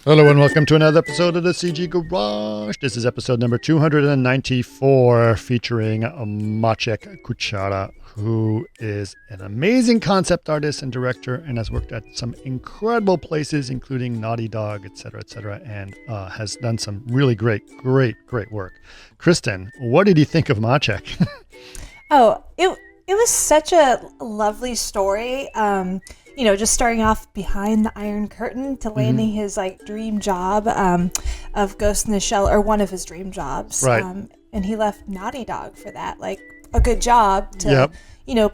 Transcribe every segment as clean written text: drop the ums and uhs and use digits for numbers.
Hello and welcome to another episode of the CG Garage. This is episode number 294 featuring Maciej Kuciara, who is an amazing concept artist and director and has worked at some incredible places, including Naughty Dog, etc., and has done some really great work. Kristen, what did you think of Maciej? It was such a lovely story. Just starting off behind the Iron Curtain to landing his dream job of Ghost in the Shell, or one of his dream jobs. Right. And he left Naughty Dog for that, a good job to,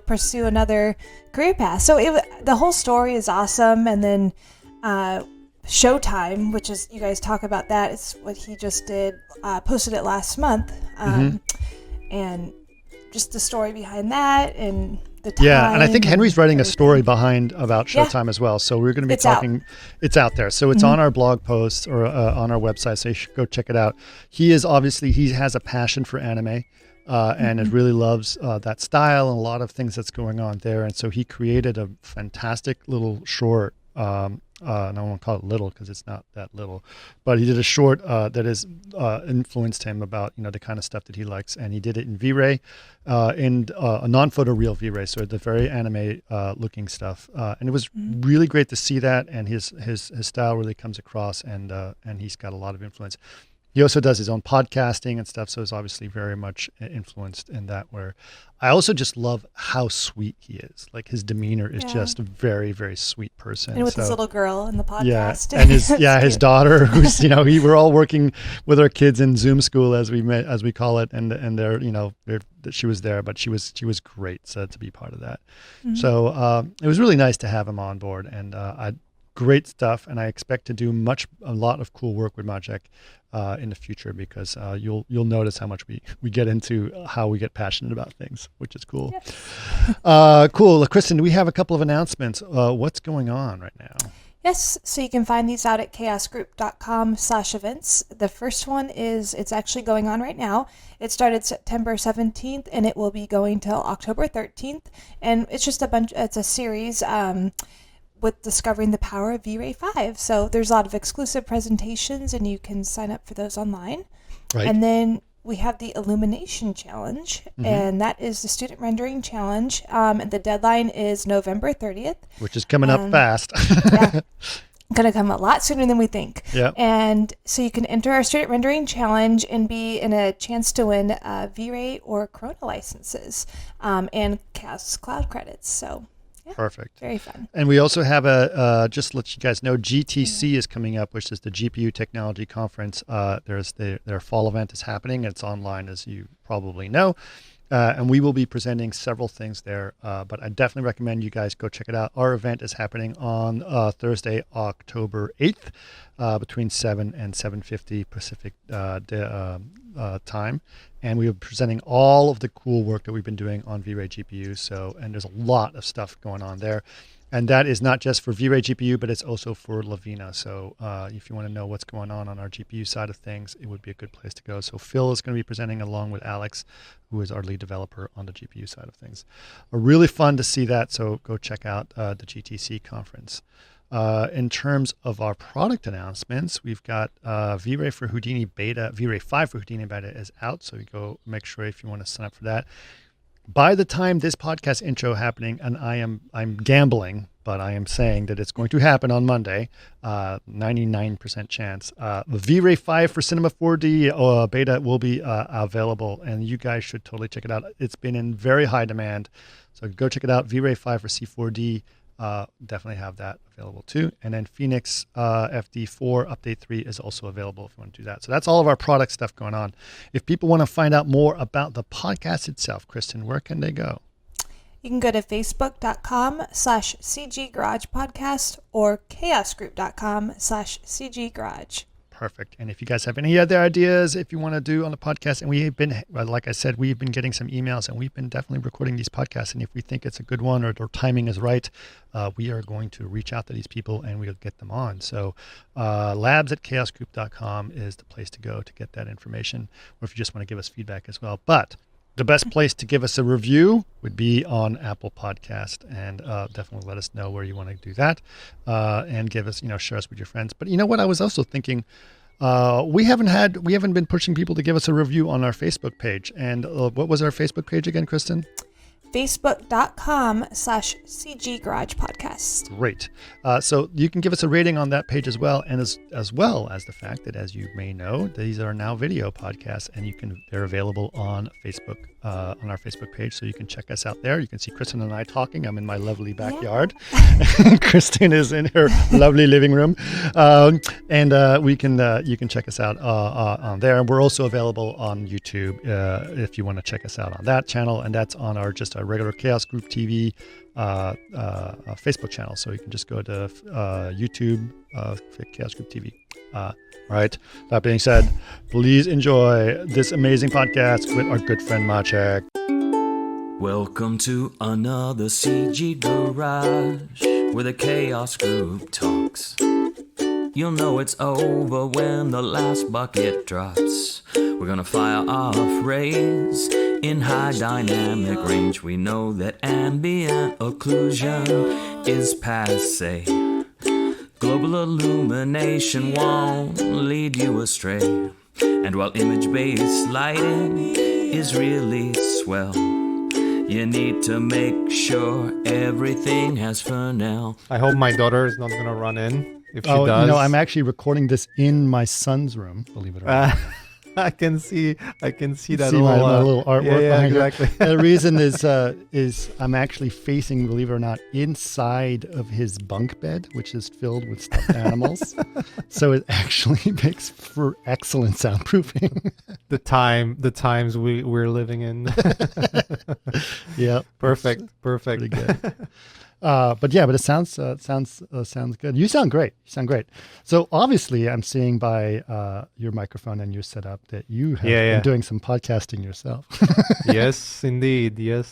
pursue another career path. So the whole story is awesome. And then Showtime, which is, you guys talk about that, it's what he just did, posted it last month. And just the story behind that and the time. Yeah, and I think Henry's writing a story about Showtime as well. So we're going to be talking. It's out there. So it's on our blog posts or on our website. So you should go check it out. He has a passion for anime and it really loves that style and a lot of things that's going on there. And so he created a fantastic little short. And I won't call it little because it's not that little, but he did a short that has influenced him about the kind of stuff that he likes, and he did it in V-Ray, in a non-photoreal V-Ray, so the very anime looking stuff, and it was really great to see that, and his style really comes across, and he's got a lot of influence. He also does his own podcasting and stuff, so he's obviously very much influenced in that. Where I also just love how sweet he is. Like his demeanor is just a very, very sweet person. And with his little girl in the podcast. Yeah, and his daughter, who's we're all working with our kids in Zoom school as we call it, and she was there, but she was great to be part of that. So it was really nice to have him on board, and great stuff, and I expect to do a lot of cool work with Maciej in the future, because you'll notice how much we get into how we get passionate about things, which is cool. Yes. Cool. Kristen, we have a couple of announcements. What's going on right now? Yes, so you can find these out at chaosgroup.com/events. The first one it's actually going on right now. It started September 17th, and it will be going till October 13th, and it's just it's a series with discovering the power of V-Ray 5. So there's a lot of exclusive presentations, and you can sign up for those online. Right. And then we have the Illumination Challenge, and that is the student rendering challenge. And the deadline is November 30th. Which is coming up fast. Yeah. Going to come a lot sooner than we think. Yep. And so you can enter our student rendering challenge and be in a chance to win V-Ray or Corona licenses and Chaos Cloud credits. So yeah, perfect. Very fun. And we also have just to let you guys know, GTC is coming up, which is the GPU Technology Conference. Their fall event is happening. It's online, as you probably know. And we will be presenting several things there. But I definitely recommend you guys go check it out. Our event is happening on Thursday, October 8th, between 7 and 7:50 Pacific time. And we are presenting all of the cool work that we've been doing on V-Ray GPU. And there's a lot of stuff going on there. And that is not just for V-Ray GPU, but it's also for Lavina. So if you want to know what's going on our GPU side of things, it would be a good place to go. So Phil is going to be presenting along with Alex, who is our lead developer on the GPU side of things. Really fun to see that. So go check out the GTC conference. In terms of our product announcements, we've got V-Ray for Houdini Beta, V-Ray 5 for Houdini Beta is out, so you go make sure if you want to sign up for that. By the time this podcast intro happening, and I'm gambling, but I am saying that it's going to happen on Monday, 99% chance. The V-Ray 5 for Cinema 4D beta will be available, and you guys should totally check it out. It's been in very high demand, so go check it out. V-Ray 5 for C4D. Definitely have that available too. And then Phoenix FD4 Update 3 is also available if you want to do that. So that's all of our product stuff going on. If people want to find out more about the podcast itself, Kristen, where can they go? You can go to facebook.com/CG Garage Podcast or chaosgroup.com/CG Garage. Perfect. And if you guys have any other ideas, if you want to do on the podcast, and we've been, like I said, we've been getting some emails, and we've been definitely recording these podcasts. And if we think it's a good one or their timing is right, we are going to reach out to these people and we'll get them on. So labs@chaosgroup.com is the place to go to get that information, or if you just want to give us feedback as well. But The best place to give us a review would be on Apple Podcast, and definitely let us know where you want to do that, and give us, share us with your friends. But you know what? I was also thinking, we haven't been pushing people to give us a review on our Facebook page. And what was our Facebook page again, Kristen? Facebook.com/CG Garage Podcast. Great. So you can give us a rating on that page as well, and as well as the fact that, as you may know, these are now video podcasts, and they're available on Facebook, on our Facebook page. So you can check us out there. You can see Kristen and I talking. I'm in my lovely backyard. Yeah. Kristen is in her lovely living room, and you can check us out on there. And we're also available on YouTube if you want to check us out on that channel, and that's on our regular Chaos Group TV Facebook channel. So you can just go to YouTube, Chaos Group TV. All right. That being said, please enjoy this amazing podcast with our good friend Maciej. Welcome to another CG Garage, where the Chaos Group talks. You'll know it's over when the last bucket drops. We're gonna fire off rays in high dynamic range. We know that ambient occlusion is passe. Global illumination won't lead you astray. And while image-based lighting is really swell, you need to make sure everything has Fresnel. I hope my daughter is not going to run in. If she does. I'm actually recording this in my son's room, believe it or not. I can see that see little, my little artwork behind exactly. The reason is I'm actually facing, believe it or not, inside of his bunk bed, which is filled with stuffed animals. So it actually makes for excellent soundproofing. the times we're living in. Yeah, perfect. Pretty good. But it sounds good. You sound great. So obviously, I'm seeing by your microphone and your setup that you have been doing some podcasting yourself. Yes, indeed. Yeah.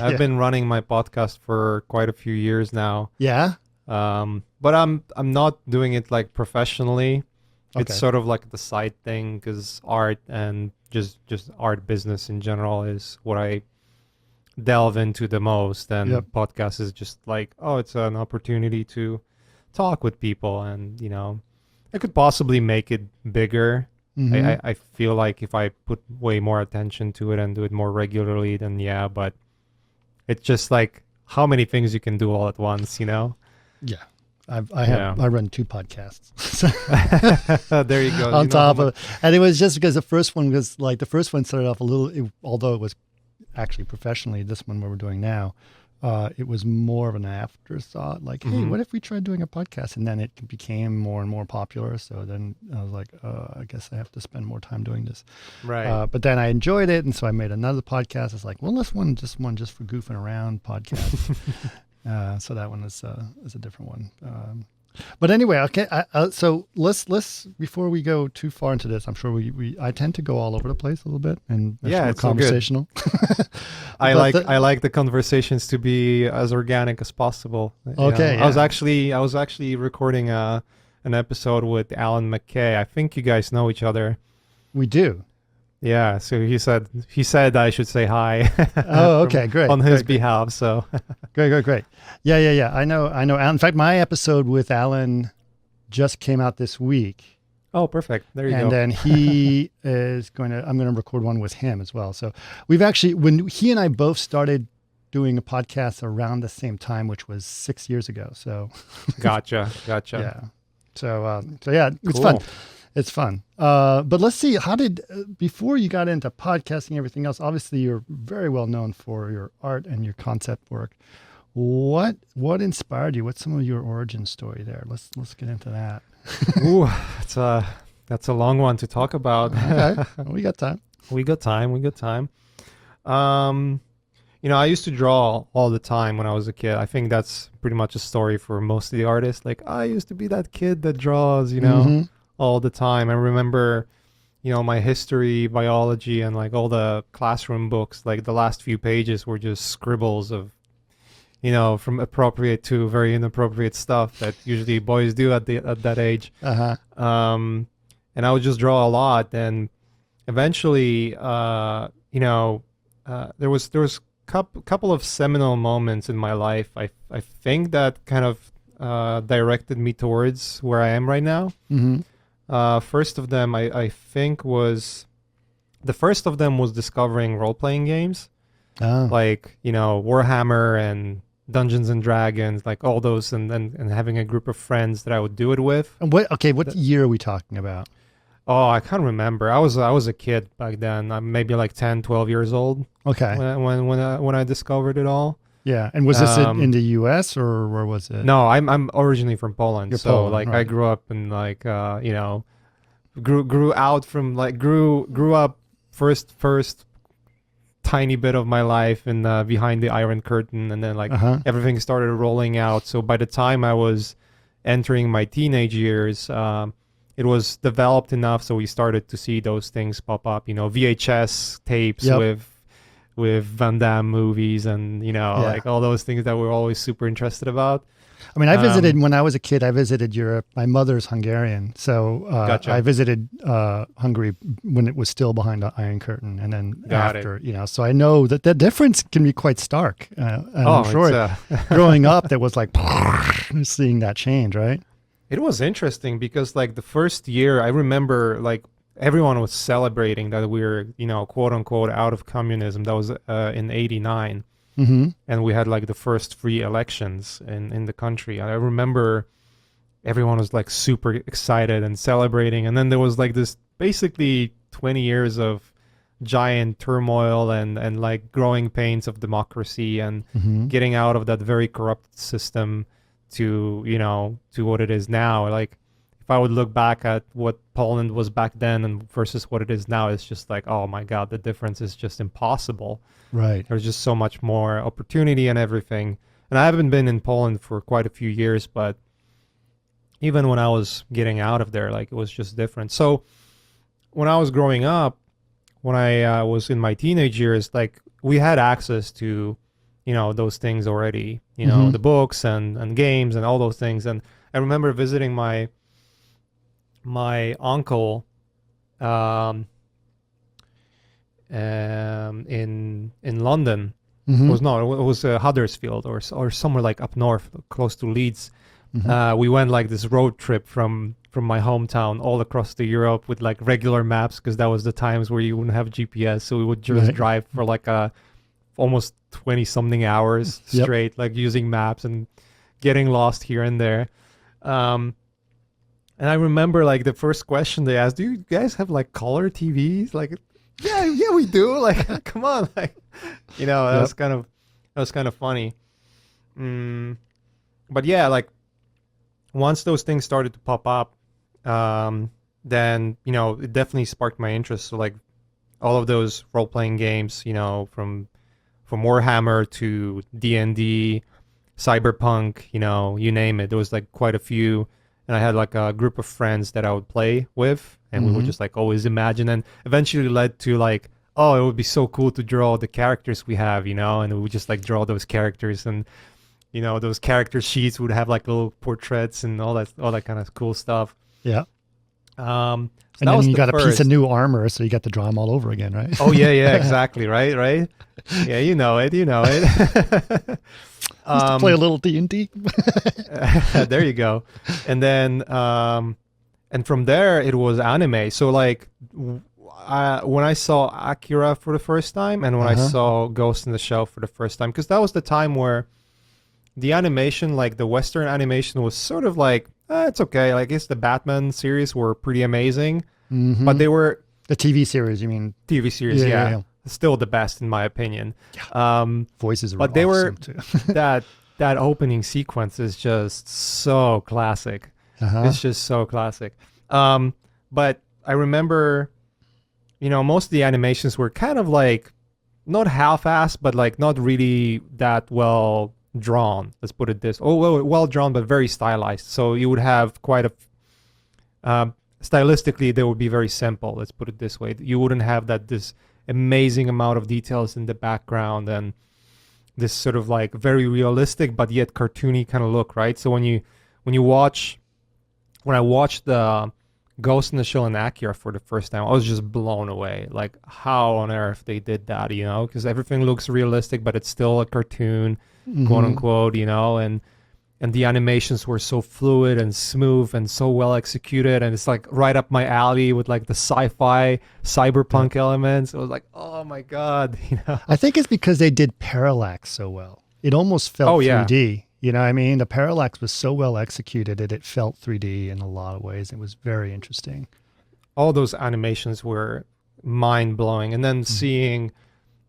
I've been running my podcast for quite a few years now. Yeah. But I'm not doing it like professionally. Okay. It's sort of like the side thing, because art and just art business in general is what I delve into the most, and podcast is just like, it's an opportunity to talk with people, and I could possibly make it bigger. I feel like if I put way more attention to it and do it more regularly, then but it's just like how many things you can do all at once. I run 2 podcasts. There you go. On top of it, and it was just because the first one started off a little, although it was actually professionally, this one what we're doing now, it was more of an afterthought, like, hey, what if we tried doing a podcast? And then it became more and more popular. So then I was like, I guess I have to spend more time doing this. Right. But then I enjoyed it, and so I made another podcast. It's like, well, let's one just for goofing around podcast. So that one is a different one. But anyway, okay. So let's before we go too far into this, I'm sure I tend to go all over the place a little bit, and it's conversational. I like the conversations to be as organic as possible. Okay. I was actually recording an episode with Alan McKay. I think you guys know each other. We do. Yeah, so he said I should say hi. Oh, okay, great. On his behalf, so. Great. Yeah. I know. Alan. In fact, my episode with Alan just came out this week. Oh, perfect. There you go. And then he I'm going to record one with him as well. So we've actually, when he and I both started doing a podcast around the same time, which was 6 years ago. So. Gotcha. Yeah. So yeah, it's cool. fun. It's fun. But let's see, before you got into podcasting and everything else, obviously you're very well known for your art and your concept work. What inspired you? What's some of your origin story there? Let's get into that. Ooh, that's a long one to talk about. Okay. We got time. We got time. I used to draw all the time when I was a kid. I think that's pretty much a story for most of the artists. Like, I used to be that kid that draws, all the time. I remember, my history, biology, and like all the classroom books, like the last few pages were just scribbles of, from appropriate to very inappropriate stuff that usually boys do at that age. Uh-huh. And I would just draw a lot. And eventually, there was couple of seminal moments in my life. I think that kind of directed me towards where I am right now. First of them, I think was the first of them was discovering role-playing games, like Warhammer and Dungeons and Dragons, like all those, and having a group of friends that I would do it with. And what year are we talking about? Oh, I can't remember. I was a kid back then. I'm maybe like 10, 12 years old. Okay. When I discovered it all. Yeah. And was this in the U.S. or where was it? No, I'm originally from Poland. You're so Poland, like right. I grew up in like grew out from like grew up first tiny bit of my life in behind the Iron Curtain, and then like everything started rolling out. So by the time I was entering my teenage years, it was developed enough so we started to see those things pop up, VHS tapes with Van Damme movies and, like all those things that we're always super interested about. I mean, I visited, when I was a kid, I visited Europe. My mother's Hungarian. So Gotcha. I visited Hungary when it was still behind the Iron Curtain and then after, so I know that the difference can be quite stark. And I'm sure growing up, there was like seeing that change, right? It was interesting because like the first year, I remember like everyone was celebrating that we were, quote unquote, out of communism. That was in '89. And we had like the first free elections in the country. I remember everyone was like super excited and celebrating. And then there was like this basically 20 years of giant turmoil and like growing pains of democracy and getting out of that very corrupt system to what it is now. Like if I would look back at what Poland was back then and versus what it is now, it's just like, oh my God, the difference is just impossible. Right. There's just so much more opportunity and everything. And I haven't been in Poland for quite a few years, but even when I was getting out of there, like it was just different. So when I was growing up, when I was in my teenage years, like we had access to, those things already, the books and games and all those things. And I remember visiting my uncle in London. It was Huddersfield or somewhere like up north, close to Leeds. We went like this road trip from my hometown all across the Europe with like regular maps, because that was the times where you wouldn't have GPS, so we would just drive for like almost 20 something hours straight, like using maps and getting lost here and there. And I remember like the first question they asked, do you guys have like color TVs? Like, yeah, we do. Like, come on. Like, that was kind of funny. But yeah, like once those things started to pop up, then, it definitely sparked my interest. So like all of those role-playing games, from Warhammer to D&D, Cyberpunk, you name it. There was like quite a few. And I had like a group of friends that I would play with, and we would just like always imagine, and eventually led to like, oh, it would be so cool to draw the characters we have, and we would just like draw those characters, and those character sheets would have like little portraits and all that kind of cool stuff. Yeah. And then you got a piece of new armor, so you got to draw them all over again, right? Oh yeah, exactly, right. Yeah, you know it. Used to play a little D&D. There you go. And then and from there it was anime. So like when I saw Akira for the first time, and when I saw Ghost in the Shell for the first time, because that was the time where the animation, like the Western animation, was sort of like, it's okay. Like, I guess the Batman series were pretty amazing, but they were... The TV series, you mean? TV series, yeah. Still the best in my opinion. Voices are but they awesome were too. that opening sequence is just so classic. It's just so classic. But I remember, most of the animations were kind of like not half-assed, but like not really that well drawn. Let's put it this. Well drawn, but very stylized. So you would have quite a stylistically, they would be very simple. Let's put it this way. You wouldn't have this amazing amount of details in the background and this sort of like very realistic but yet cartoony kind of look, right? So when I watched the Ghost in the Shell and Akira for the first time, I was just blown away. Like, how on earth they did that, you know? Because everything looks realistic, but it's still a cartoon, quote unquote, you know? And the animations were so fluid and smooth and so well executed, and it's like right up my alley with like the sci-fi cyberpunk elements. It was like, oh my god, you know. I think it's because they did parallax so well. It almost felt 3D. You know what I mean? The parallax was so well executed that it felt 3D in a lot of ways. It was very interesting. All those animations were mind-blowing. And then seeing,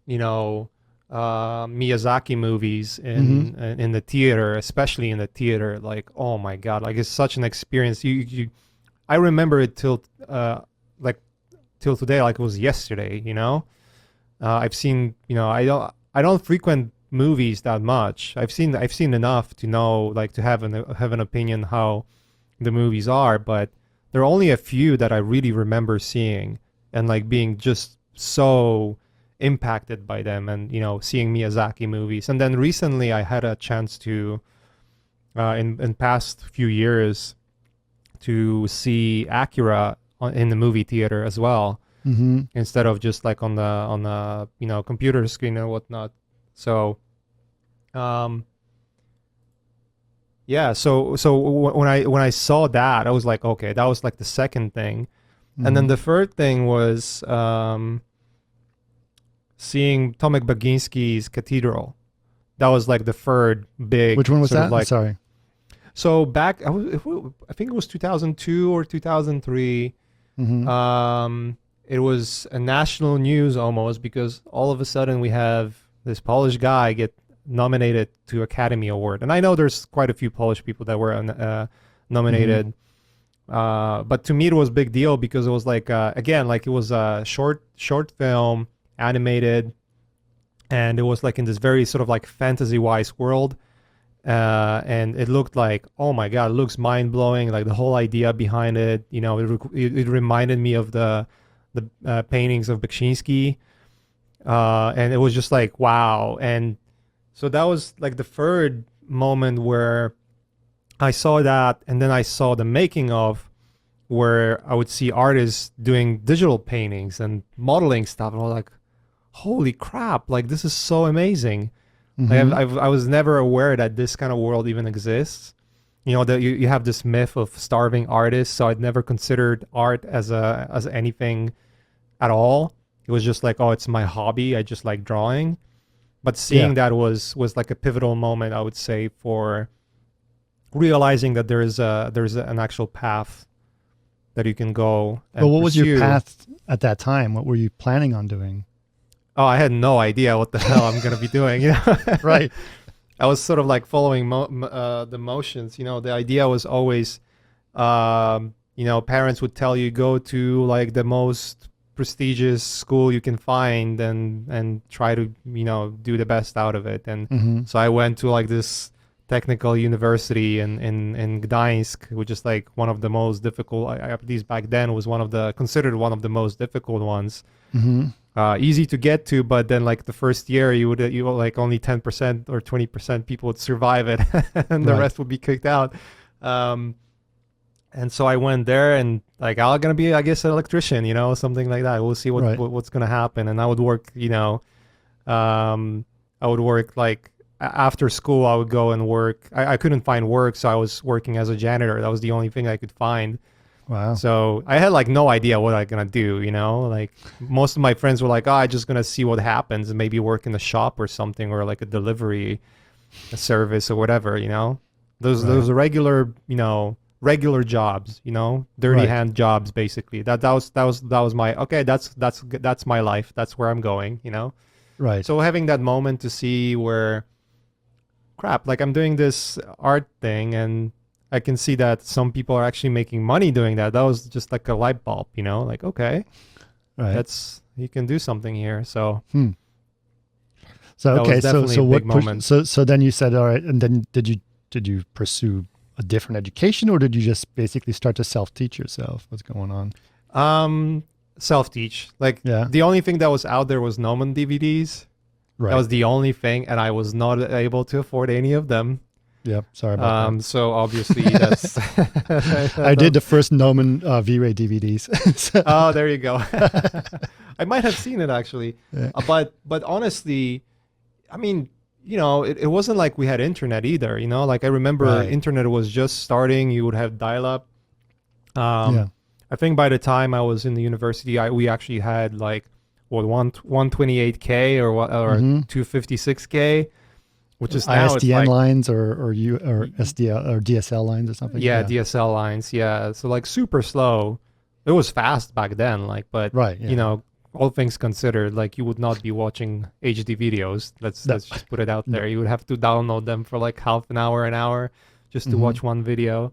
you know, Miyazaki movies in the theater, especially in the theater, like, oh my god, like it's such an experience. I remember it till today, like it was yesterday, you know. I've seen, you know, I don't frequent movies that much. I've seen enough to know, like, to have an opinion how the movies are, but there are only a few that I really remember seeing and like being just so impacted by them, and you know, seeing Miyazaki movies. And then recently I had a chance to in past few years to see Akira in the movie theater as well, instead of just like on the you know, computer screen and whatnot. So yeah, so when I saw that, I was like, okay, that was like the second thing. And then the third thing was seeing Tomek Baginski's Cathedral. That was like the third big. Which one was that? Like, sorry. So back, I think it was 2002 or 2003. It was a national news almost, because all of a sudden we have this Polish guy get nominated to Academy Award. And I know there's quite a few Polish people that were nominated. But to me it was a big deal because it was like, again, like it was a short film, animated, and it was like in this very sort of like fantasy-wise world. And it looked like, oh my God, it looks mind-blowing. Like the whole idea behind it, you know, it reminded me of the paintings of Baksinski. And it was just like, wow. And so that was like the third moment where I saw that, and then I saw the making of, where I would see artists doing digital paintings and modeling stuff, and I was like, holy crap, like this is so amazing. I was never aware that this kind of world even exists. You know, that you have this myth of starving artists, so I'd never considered art as anything at all. It was just like, oh, it's my hobby, I just like drawing. But seeing that was like a pivotal moment, I would say, for realizing that there's an actual path that you can go and Well, what was your pursue. path at that time? What were you planning on doing? Oh, I had no idea what the hell I'm going to be doing. You know? Right. I was sort of like following the motions. You know, the idea was always, you know, parents would tell you, go to like the most prestigious school you can find and try to, you know, do the best out of it. And so I went to like this technical university in Gdańsk, which is like one of the most difficult, at least back then, was considered one of the most difficult ones. Easy to get to, but then like the first year you would like only 10% or 20% people would survive it, and the rest would be kicked out. And so I went there, and like, I'm gonna be, I guess, an electrician, you know, something like that. We'll see what's gonna happen. And I would work, you know, I would work like after school. I would go and work. I couldn't find work, so I was working as a janitor. That was the only thing I could find. Wow. So I had like no idea what I'm gonna do, you know. Like most of my friends were like, "Oh, I'm just gonna see what happens and maybe work in the shop or something, or like a delivery service or whatever," you know. Those are regular, you know, regular jobs, you know, dirty hand jobs, basically. That was my, okay, that's my life. That's where I'm going, you know. Right. So having that moment to see where, crap, like I'm doing this art thing and I can see that some people are actually making money doing that. That was just like a light bulb, you know, like, okay, you can do something here. So, so okay, so what moment. So then you said, all right, and then did you pursue a different education, or did you just basically start to self-teach yourself? What's going on? Self-teach. Like the only thing that was out there was Gnomon DVDs. Right. That was the only thing, and I was not able to afford any of them. Yep. Sorry about that. So obviously that's. I did the first Nomen V-Ray DVDs. So- Oh, there you go. I might have seen it actually, Yeah. But honestly, I mean, it wasn't like we had internet either. Like I remember Right. internet was just starting. You would have dial-up. Yeah. I think by the time I was in the university, we actually had like 128K or 256K, which is now it's ISDN like, lines or SDL or DSL lines or something. yeah, DSL lines, yeah. So like super slow. It was fast back then, like, but Right, yeah. all things considered, like you would not be watching HD videos. Let's just put it out there. You would have to download them for like half an hour just to watch one video.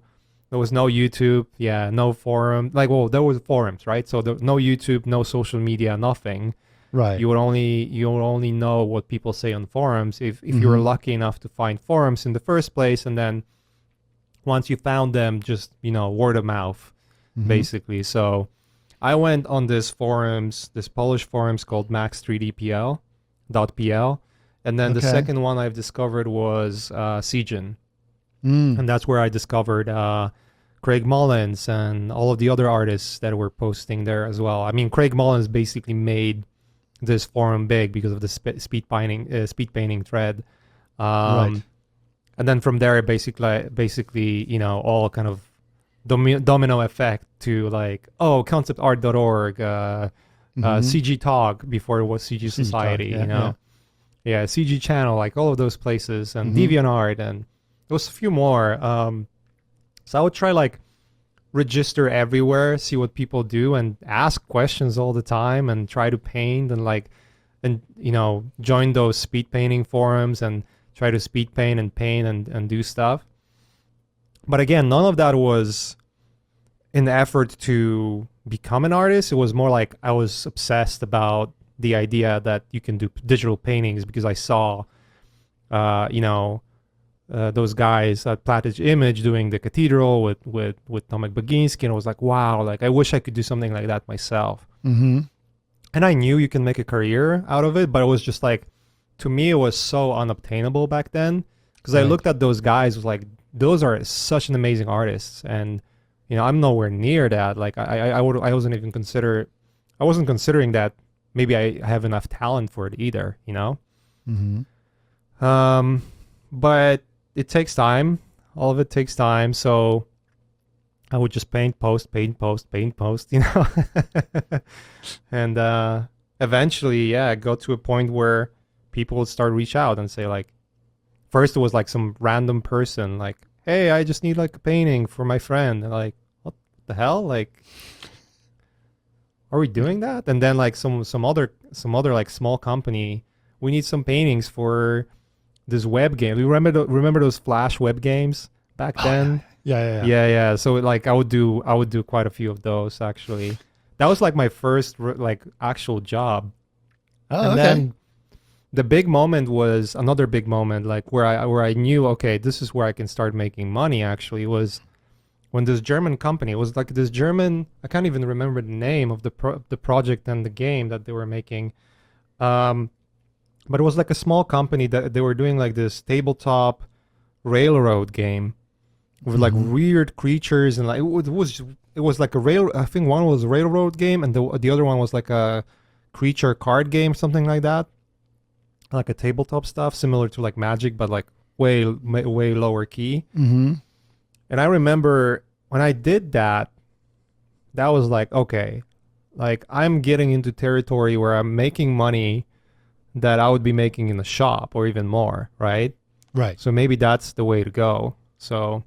There was no YouTube, no forum. Like, well, there was forums, right? So no YouTube, no social media, nothing. Right. You would only know what people say on forums if you were lucky enough to find forums in the first place, and then once you found them, just word of mouth, basically. So I went on this Polish forums called max3dpl.pl, and then the Okay. second one I've discovered was Siegen, Mm. and that's where I discovered Craig Mullins and all of the other artists that were posting there as well. I mean, Craig Mullins basically made this forum big because of the speed painting thread, Right. and then from there, basically, all kind of domino effect to like, conceptart.org, CG Talk before it was CG Society, Talk, yeah, CG Channel, like all of those places, and DeviantArt, and there was a few more. So I would try like register everywhere, see what people do, and ask questions all the time, and try to paint and join those speed painting forums and try to speed paint and do stuff. But again, none of that was in the effort to become an artist. It was more like I was obsessed about the idea that you can do digital paintings because I saw, those guys at Platage Image doing the Cathedral with Tomek Baginski, and I was like, wow, like I wish I could do something like that myself. Mm-hmm. And I knew you can make a career out of it, but it was just like, to me, it was so unobtainable back then because I Right. looked at those guys, was like, those are such an amazing artists, and I'm nowhere near that. Like I wasn't considering that maybe I have enough talent for it either, Mm-hmm. But it takes time. All of it takes time. So I would just paint, post, and eventually, got to a point where people would start reach out and say like, first it was like some random person like, hey, I just need like a painting for my friend. And like, what the hell? Like, are we doing that? And then like some other like small company, we need some paintings for this web game. You remember those Flash web games back then? Yeah. So like I would do quite a few of those actually. That was like my first like actual job. Oh, And okay. then the big moment was another big moment, like where I knew, okay, this is where I can start making money. Actually, was when this German company, it was like this German, I can't even remember the name of the project and the game that they were making. But it was like a small company that they were doing like this tabletop railroad game with like weird creatures, and like it was like I think one was a railroad game and the other one was like a creature card game, something like that, like a tabletop stuff similar to like Magic, but like way lower key. Mm-hmm. And I remember when I did that was like, okay, like I'm getting into territory where I'm making money that I would be making in the shop or even more, right? Right. So maybe that's the way to go. So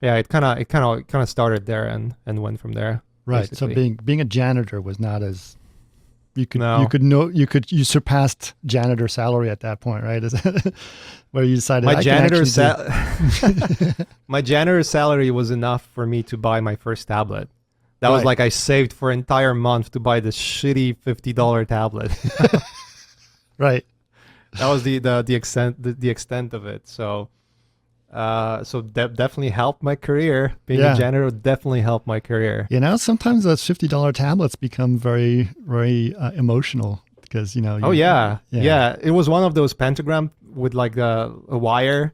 yeah, it kind of started there and went from there. Right. Basically. So being a janitor was not as you No. you surpassed janitor salary at that point, right? Is that where you decided my I janitor can actually do- my janitor salary was enough for me to buy my first tablet. That was Right. like I saved for an entire month to buy this shitty $50 tablet. Right. That was the extent of it. So that definitely helped my career. Being Yeah. a janitor definitely helped my career. Sometimes those $50 tablets become very, very emotional because Oh yeah. It was one of those pentagram with like a wire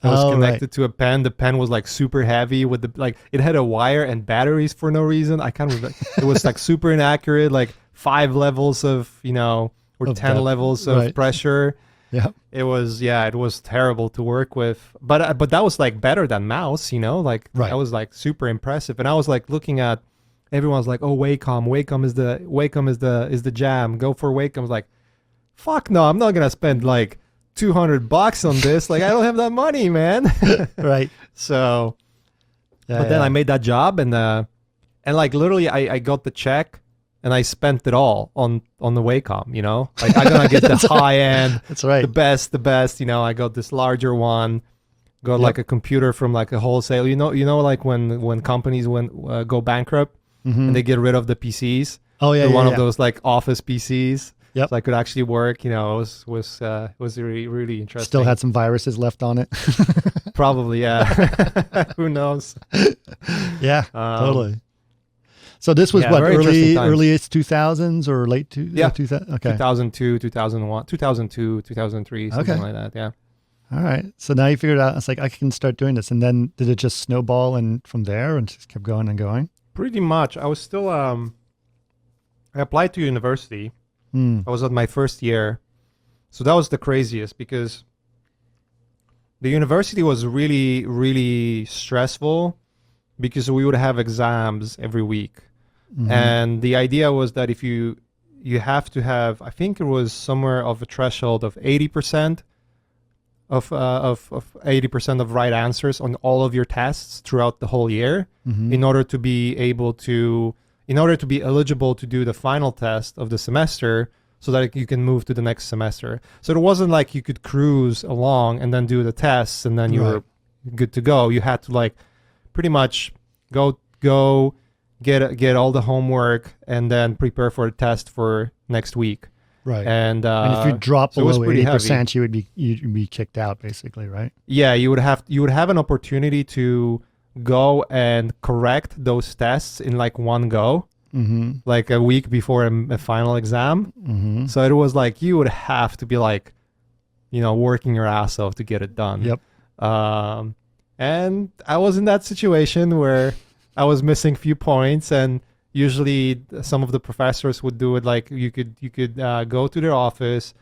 It was Oh, connected to a pen. The pen was like super heavy with the like it had a wire and batteries for no reason. I can't remember. It was like super inaccurate, like 5 levels of, or 10 levels of pressure. Yeah. It was terrible to work with. But that was like better than mouse, like Right. that was like super impressive. And I was like looking at everyone's like, "Oh, Wacom is the jam. Go for Wacom." I was like, "Fuck no, I'm not going to spend like $200 on this. Like I don't have that money, man." Right. So Yeah, but then I made that job and like literally I got the check and I spent it all on the Wacom, like I'm gonna get the high end, That's right. the best, I got this larger one, got like a computer from like a wholesale, like when companies go bankrupt and they get rid of the PCs. Oh yeah, one of those like office PCs. Yep. So I could actually work, it was really, really interesting. Still had some viruses left on it. Probably, yeah. Who knows? Yeah, totally. So this was what, very interesting times. earliest 2000s or late 2000? Okay. 2002, 2001, 2002, 2003, something like that, yeah. All right. So now you figured out, it's like, I can start doing this. And then did it just snowball and from there and just kept going and going? Pretty much. I was still, I applied to university. I was at my first year. So that was the craziest because the university was really, really stressful because we would have exams every week. And the idea was that if you have to have, I think it was somewhere of a threshold of 80% of 80% of right answers on all of your tests throughout the whole year in order to be eligible to do the final test of the semester so that you can move to the next semester. So it wasn't like you could cruise along and then do the tests and then you were good to go. You had to like pretty much go get all the homework and then prepare for a test for next week. Right. And if you drop so it was below pretty 80%, heavy. you'd be kicked out basically, right? Yeah, you would have an opportunity to go and correct those tests in like one go, like a week before a final exam. So it was like you would have to be like, working your ass off to get it done. Yep. And I was in that situation where I was missing few points, and usually some of the professors would do it like you could go to their office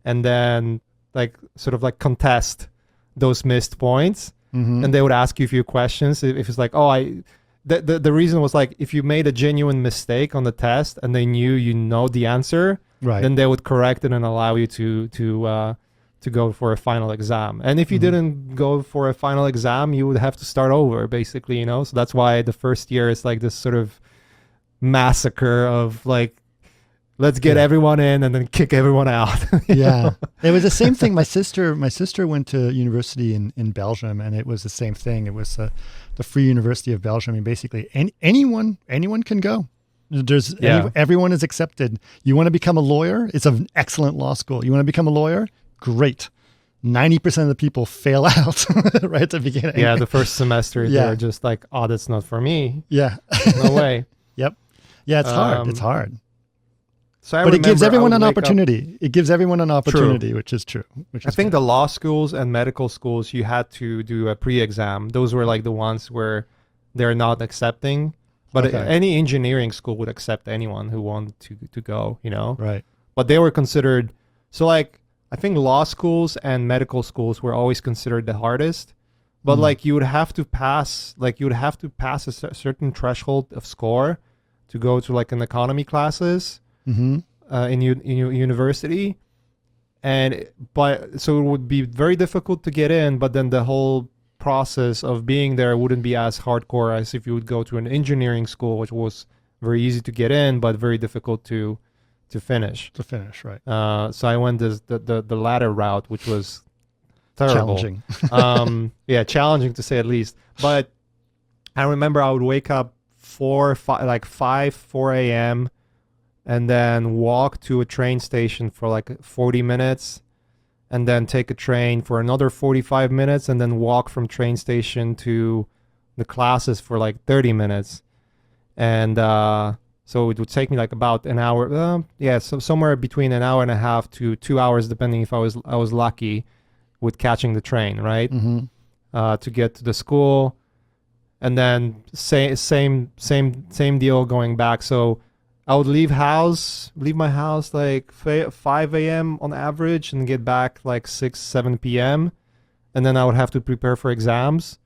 and then like sort of like contest those missed points. And they would ask you a few questions. If it's like, the reason was like, if you made a genuine mistake on the test and they knew the answer, then they would correct it and allow you to go for a final exam. And if you didn't go for a final exam, you would have to start over basically, So that's why the first year is like this sort of massacre of like, let's get everyone in and then kick everyone out. Yeah. It was the same thing. My sister went to university in Belgium, and it was the same thing. It was the Free University of Belgium. I mean, basically anyone can go. Everyone is accepted. You want to become a lawyer? It's an excellent law school. You want to become a lawyer? Great. 90% of the people fail out right at the beginning. Yeah, the first semester they're just like, oh, that's not for me. Yeah. No way. Yep. Yeah, it's hard. It's hard. So but it gives everyone an opportunity. It gives everyone an opportunity, which is true. I think the law schools and medical schools, you had to do a pre-exam. Those were like the ones where they're not accepting. But any engineering school would accept anyone who wanted to go, Right. But they were considered, so like, I think law schools and medical schools were always considered the hardest. But like you would have to pass a certain threshold of score to go to like an economy classes. In university, so it would be very difficult to get in, but then the whole process of being there wouldn't be as hardcore as if you would go to an engineering school, which was very easy to get in but very difficult to finish. Right. So I went the latter route, which was terrible. Challenging. Challenging to say at least. But I remember I would wake up 4 a.m. and then walk to a train station for like 40 minutes and then take a train for another 45 minutes and then walk from train station to the classes for like 30 minutes. And so it would take me like about an hour. So somewhere between an hour and a half to 2 hours, depending if I was lucky with catching the train, right? to get to the school, and then same deal going back. So I would leave my house like 5 a.m. on average and get back like 7 p.m. And then I would have to prepare for exams.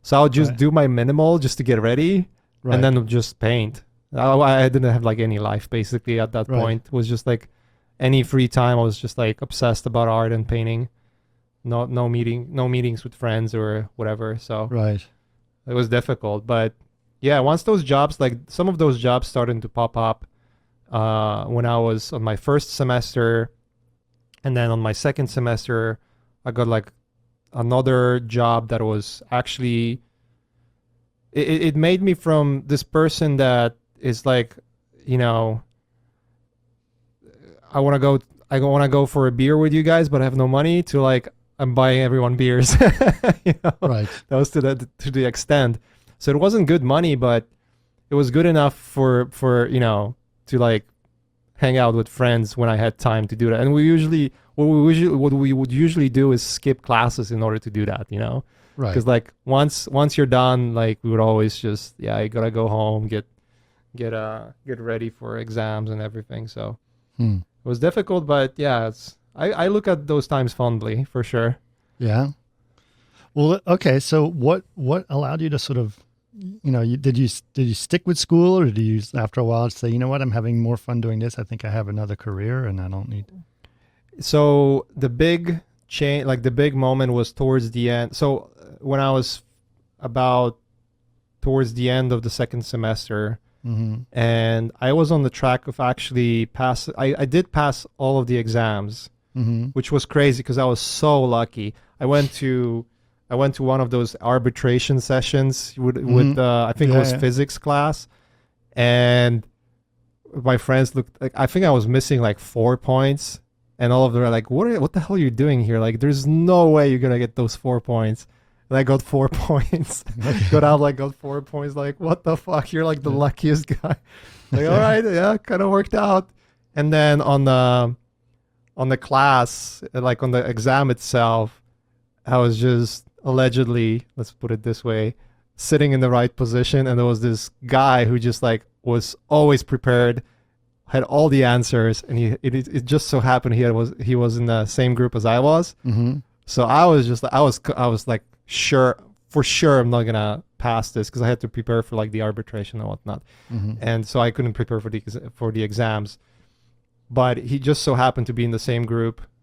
So I would just do my minimal just to get ready, and then just paint. I didn't have like any life basically at that point. It was just like any free time. I was just like obsessed about art and painting. No meetings with friends or whatever. So it was difficult, but yeah, once those jobs, like some of those jobs started to pop up when I was on my first semester, and then on my second semester, I got like another job that was actually, it made me from this person that is like, you know, I want to go for a beer with you guys, but I have no money, to like, I'm buying everyone beers. You know? That was to the extent. So it wasn't good money, but it was good enough for you know, to like hang out with friends when I had time to do that. And what we would usually do is skip classes in order to do that, you know? Because like once you're done, like we would always just, you gotta go home, get ready for exams and everything. So it was difficult, but yeah, I look at those times fondly, for sure. Yeah. Well, okay. So what allowed you to sort of, you know, did you stick with school, or did you after a while say, you know what, I'm having more fun doing this. I think I have another career and I don't need. So the big change, like the big moment, was towards the end. So when I was about towards the end of the second semester, and I was on the track of actually pass. I did pass all of the exams. Which was crazy because I was so lucky. I went to one of those arbitration sessions with I think it was physics class, and my friends looked like, I think I was missing like 4 points, and all of them were like, what the hell are you doing here? Like, there's no way you're gonna get those 4 points. And I got 4 points. got 4 points. Like, what the fuck? You're like the luckiest guy. Like, all right, yeah, kind of worked out. And then on the class, like on the exam itself, I was just allegedly, let's put it this way, sitting in the right position, and there was this guy who just like was always prepared, had all the answers, and it just so happened he was in the same group as I was. So I was like for sure I'm not gonna pass this, because I had to prepare for like the arbitration and whatnot, and so I couldn't prepare for the exams. But he just so happened to be in the same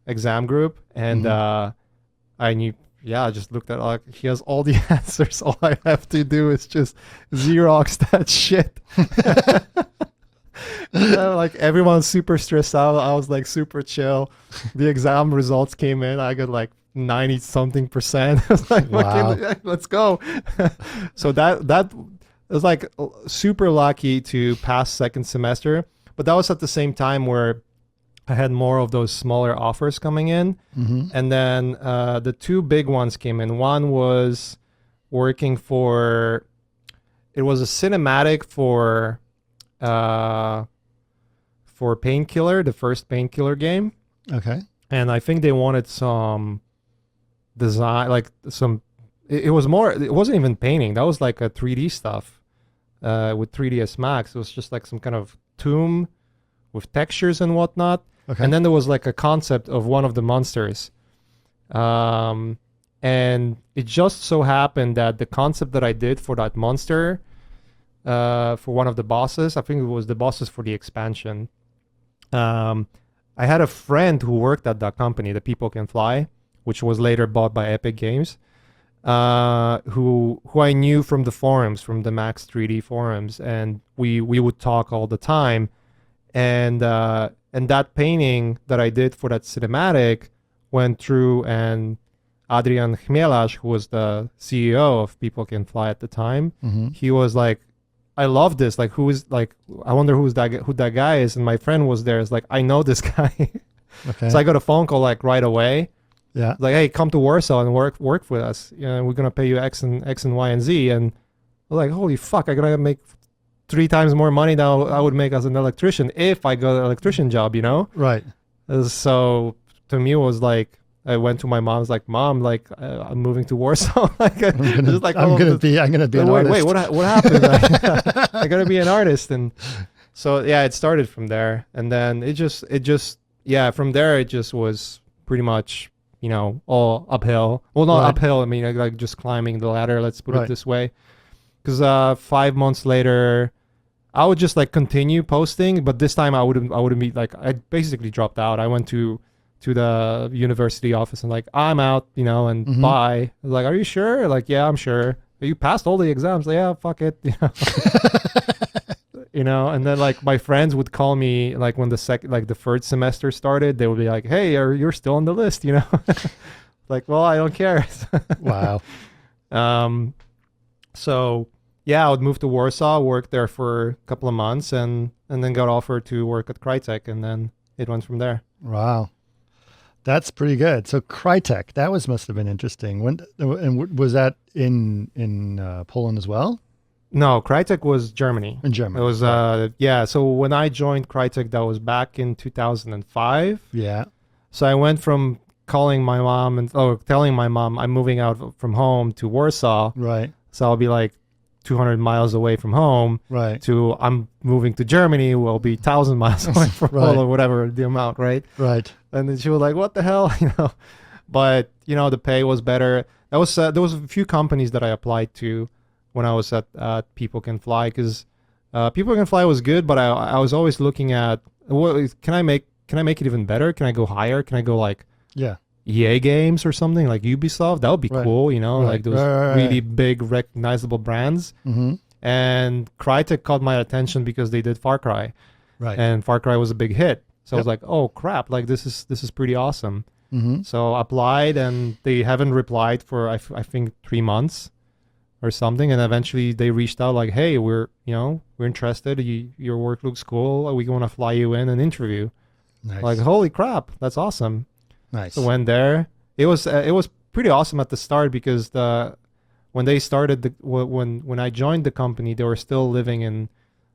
exam group, and I knew, I just looked at like, he has all the answers. All I have to do is just Xerox that shit. Like, everyone's super stressed out. I was like super chill. The exam results came in. I got like 90-something%. I was like, wow. Okay, let's go. So that was like super lucky to pass second semester. But that was at the same time where I had more of those smaller offers coming in. And then the two big ones came in. One was working for, it was a cinematic for Painkiller, the first Painkiller game. Okay. And I think they wanted some design, like some, it wasn't even painting. That was like a 3D stuff with 3ds Max. It was just like some kind of tomb with textures and whatnot. Okay. And then there was like a concept of one of the monsters. And it just so happened that the concept that I did for that monster, for one of the bosses, I think it was the bosses for the expansion. I had a friend who worked at that company, the People Can Fly, which was later bought by Epic Games, who I knew from the forums, from the Max 3D forums, and we would talk all the time. And that painting that I did for that cinematic went through, and Adrian Chmielasz, who was the CEO of People Can Fly at the time, he was like, I love this. Like, I wonder who that guy is. And my friend was there. It's like, I know this guy. Okay. So I got a phone call like right away. Yeah. Like, hey, come to Warsaw and work with us. You know, we're gonna pay you X and Y and Z. And I was like, holy fuck, I'm gonna make 3 times more money than I would make as an electrician if I got an electrician job, you know? Right. So to me, it was like I went to my mom. I was like, Mom, like I'm moving to Warsaw. Like, I'm gonna be an artist. Wait, what happened? Like, I gotta be an artist. And so yeah, it started from there, and then it just yeah, from there it just was pretty much, you know, all uphill. Well, not uphill. I mean, like just climbing the ladder. Let's put it this way. Because 5 months later, I would just like continue posting, but this time I wouldn't be like, I basically dropped out. I went to the university office and like, I'm out, you know, and bye. I was like, are you sure? Like, yeah, I'm sure. You passed all the exams. Like, yeah, fuck it. You know? You know, and then like my friends would call me like when the third semester started, they would be like, hey, you're still on the list, you know? Like, well, I don't care. Wow. So yeah, I would move to Warsaw, work there for a couple of months, and then got offered to work at Crytek, and then it went from there. Wow. That's pretty good. So Crytek, that must have been interesting. Was that in Poland as well? No, Crytek was Germany. In Germany. It was yeah. So when I joined Crytek, that was back in 2005. Yeah. So I went from telling my mom I'm moving out from home to Warsaw. Right. So I'll be like 200 miles away from home. Right. To I'm moving to Germany. We'll be 1,000 miles away from home, or whatever the amount. Right. Right. And then she was like, "What the hell?" You know. But you know, the pay was better. There was a few companies that I applied to when I was at People Can Fly, because People Can Fly was good, but I was always looking at, can I make it even better? Can I go higher? Can I go like EA games or something like Ubisoft? That would be cool, you know, like those really big recognizable brands. Mm-hmm. And Crytek caught my attention because they did Far Cry, and Far Cry was a big hit. So I was like, oh crap, like this is pretty awesome. Mm-hmm. So applied, and they haven't replied for I think 3 months or something, and eventually they reached out like, hey, we're interested, your work looks cool, we want to fly you in and interview. Nice. Like, holy crap, that's awesome. Nice. So went there. It was pretty awesome at the start, because when they started when I joined the company, they were still living in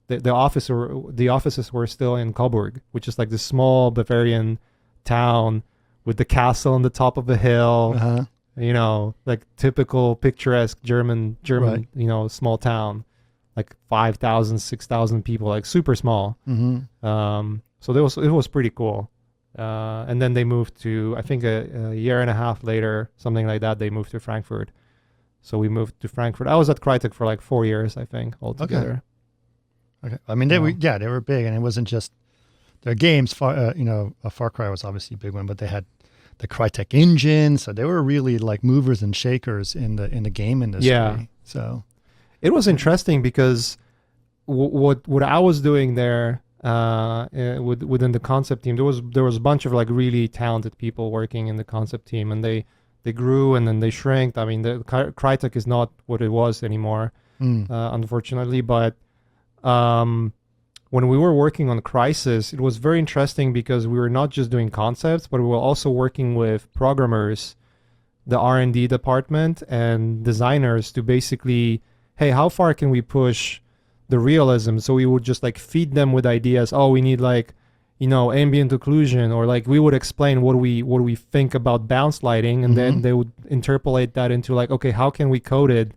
the offices were still in Coburg, which is like this small Bavarian town with the castle on the top of a hill. Uh-huh. You know, like typical picturesque German, you know, small town, like 5,000, 6,000 people, like super small. Mm-hmm. So it was pretty cool. And then they moved to, I think a year and a half later, something like that, they moved to Frankfurt. So we moved to Frankfurt. I was at Crytek for like 4 years, I think, altogether. Okay. I mean, they were big, and it wasn't just their games. Far Cry was obviously a big one, but they had the Crytek engine, so they were really like movers and shakers in the game industry. Yeah. So it was interesting because what I was doing there within the concept team, there was a bunch of like really talented people working in the concept team, and they grew and then they shrank. I mean, the Crytek is not what it was anymore, unfortunately. But when we were working on Crysis, it was very interesting because we were not just doing concepts, but we were also working with programmers, the R&D department, and designers to basically, hey, how far can we push the realism? So we would just like feed them with ideas. Oh, we need like, you know, ambient occlusion, or like we would explain what we think about bounce lighting, and then they would interpolate that into like, okay, how can we code it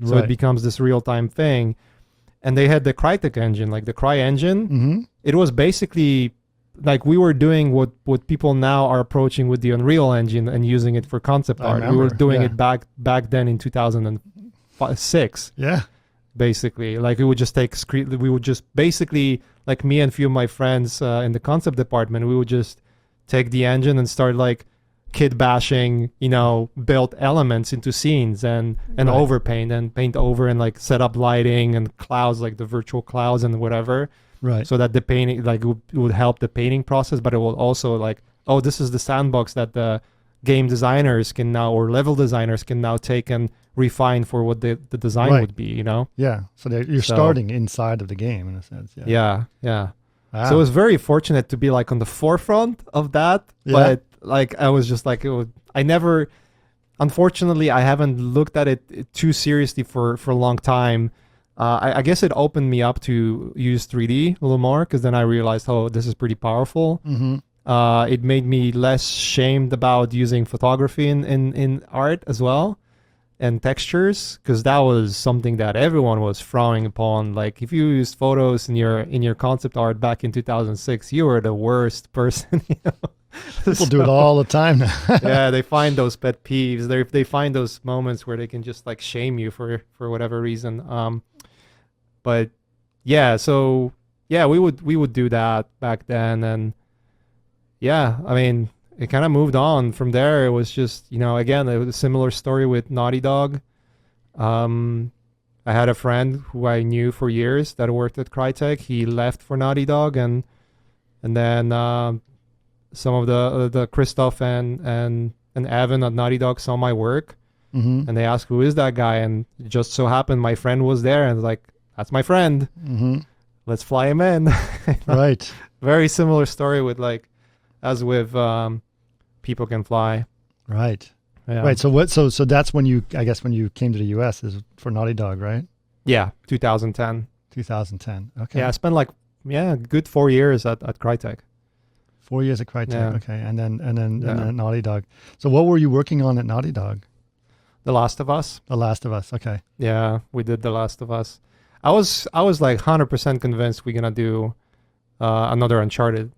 so it becomes this real-time thing? And they had the Crytek engine, like the Cry engine. Mm-hmm. It was basically like we were doing what people now are approaching with the Unreal Engine and using it for concept art. We were doing it back then in 2006. Yeah. Basically, like we would just basically, like me and a few of my friends in the concept department, we would just take the engine and start like kid bashing, you know, build elements into scenes and overpaint and paint over and like set up lighting and clouds, like the virtual clouds and whatever. Right. So that the painting like would help the painting process, but it will also like, oh, this is the sandbox that the game designers can now, or level designers can now take and refine for what the design would be, you know? Yeah. So you're starting inside of the game in a sense. Yeah. Wow. So it was very fortunate to be like on the forefront of that. Yeah. But like I was just like, unfortunately, I haven't looked at it too seriously for a long time. I guess it opened me up to use 3D a little more, because then I realized, oh, this is pretty powerful. Mm-hmm. It made me less shamed about using photography in art as well, and textures, because that was something that everyone was frowning upon. Like, if you used photos in your concept art back in 2006, you were the worst person. People do it all the time now. Yeah, they find those pet peeves. They find those moments where they can just like shame you for whatever reason. But yeah, so yeah, we would do that back then, and yeah, I mean, it kind of moved on from there. It was just, again, it was a similar story with Naughty Dog. I had a friend who I knew for years that worked at Crytek. He left for Naughty Dog, and then some of the Christoph and Evan at Naughty Dog saw my work, and they asked, who is that guy? And it just so happened my friend was there, and like, that's my friend. Let's fly him in. Right. Very similar story with as with People Can Fly. Right. Yeah. Right. So that's when you came to the US is for Naughty Dog, right? Yeah, 2010. 2010. Okay. Yeah, I spent a good 4 years at Crytek. 4 years at Crytek. Yeah. Okay. And then at Naughty Dog. So what were you working on at Naughty Dog? The Last of Us. The Last of Us. Okay. Yeah, we did The Last of Us. I was like 100% convinced we're gonna do another Uncharted.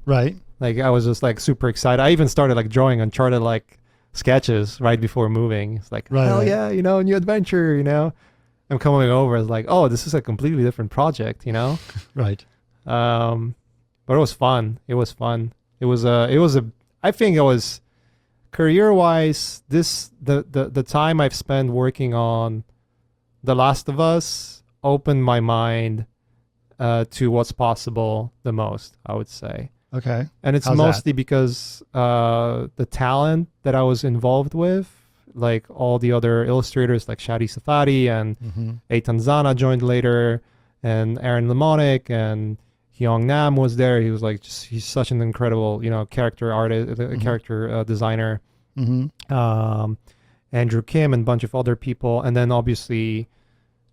Right. Like, I was just like super excited. I even started like drawing Uncharted like sketches right before moving. It's like, hell yeah, new adventure, I'm coming over. It's like, oh, this is a completely different project, Right. But it was fun. It was fun. I think it was career-wise, the time I've spent working on The Last of Us opened my mind to what's possible the most, I would say. Okay. And it's How's mostly that? because the talent that I was involved with, like all the other illustrators like Shadi Safadi and Eitan Zana joined later, and Aaron Lemonic and Hyung Nam was there. He was like, he's such an incredible, character artist, character designer. Andrew Kim and a bunch of other people. And then obviously...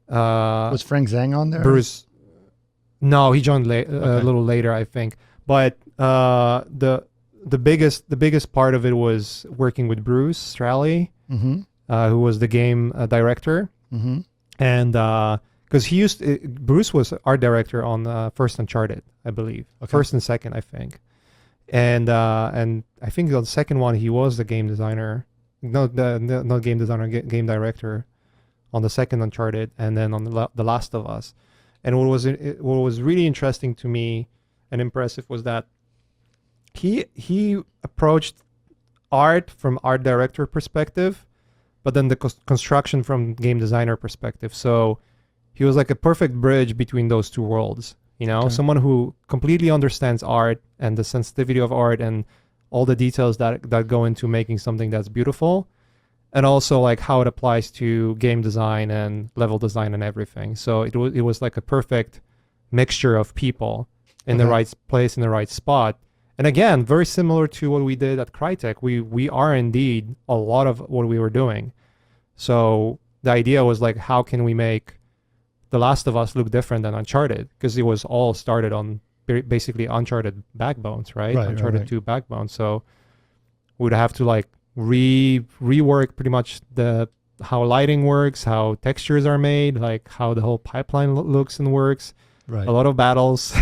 was Frank Zhang on there? Bruce... No, he joined a little later, I think. But the biggest part of it was working with Bruce Straley, who was the game director. And because Bruce was art director on first Uncharted, I believe. Okay. First and second, I think. And I think on the second one he was the game designer. Not game designer, game director on the second Uncharted, and then on the Last of Us. And what was really interesting to me and impressive was that he approached art from art director perspective, but then the construction from game designer perspective. So he was like a perfect bridge between those two worlds. Someone who completely understands art and the sensitivity of art and all the details that go into making something that's beautiful, and also like how it applies to game design and level design and everything. So it was like a perfect mixture of people in the right place, in the right spot. And again, very similar to what we did at Crytek. We are indeed a lot of what we were doing. So the idea was like, how can we make The Last of Us look different than Uncharted? Because it was all started on basically Uncharted backbones, right? Uncharted 2 backbones. So we'd have to like rework pretty much how lighting works, how textures are made, like how the whole pipeline looks and works. Right. A lot of battles,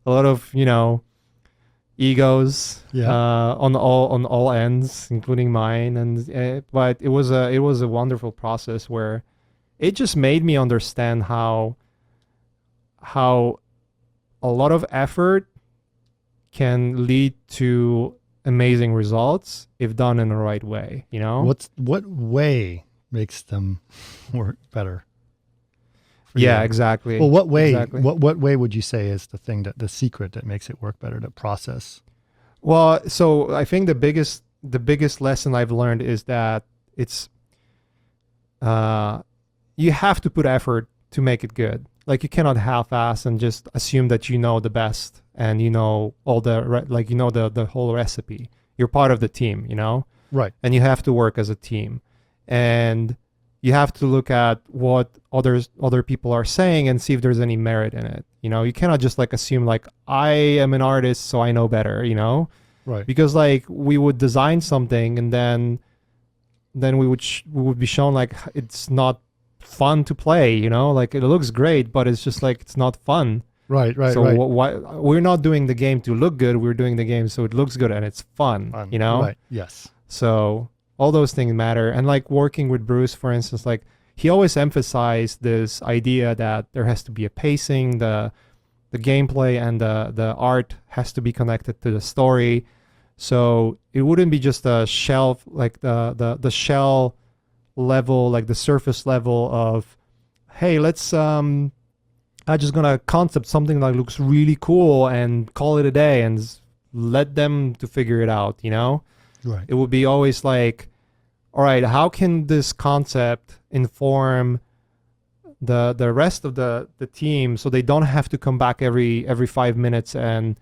a lot of egos on all ends, including mine. And but it was a wonderful process where it just made me understand how a lot of effort can lead to amazing results if done in the right way. What way makes them work better? Yeah, exactly. Well, what way? Exactly. What way would you say is the secret that makes it work better? The process. Well, so I think the biggest lesson I've learned is that it's you have to put effort to make it good. Like, you cannot half-ass and just assume that you know the best and all the whole recipe. You're part of the team, Right. And you have to work as a team, and you have to look at what other people are saying and see if there's any merit in it. You know, you cannot just like assume like I am an artist, so I know better. You know, Right. because like we would design something and then we would be shown like it's not fun to play. You know, like it looks great, but it's just like it's not fun. Right. So right. why we're not doing the game to look good? We're doing the game so it looks good and it's fun. You know, Right. Yes. so all those things matter. And like working with Bruce, for instance, like he always emphasized this idea that there has to be a pacing, the gameplay and the art has to be connected to the story. So it wouldn't be just a shelf, like the shell level, like the surface level of, hey, let's I'm just gonna concept something that looks really cool and call it a day and let them to figure it out, you know? Right. It would be always like, all right, how can this concept inform the rest of the team so they don't have to come back every 5 minutes and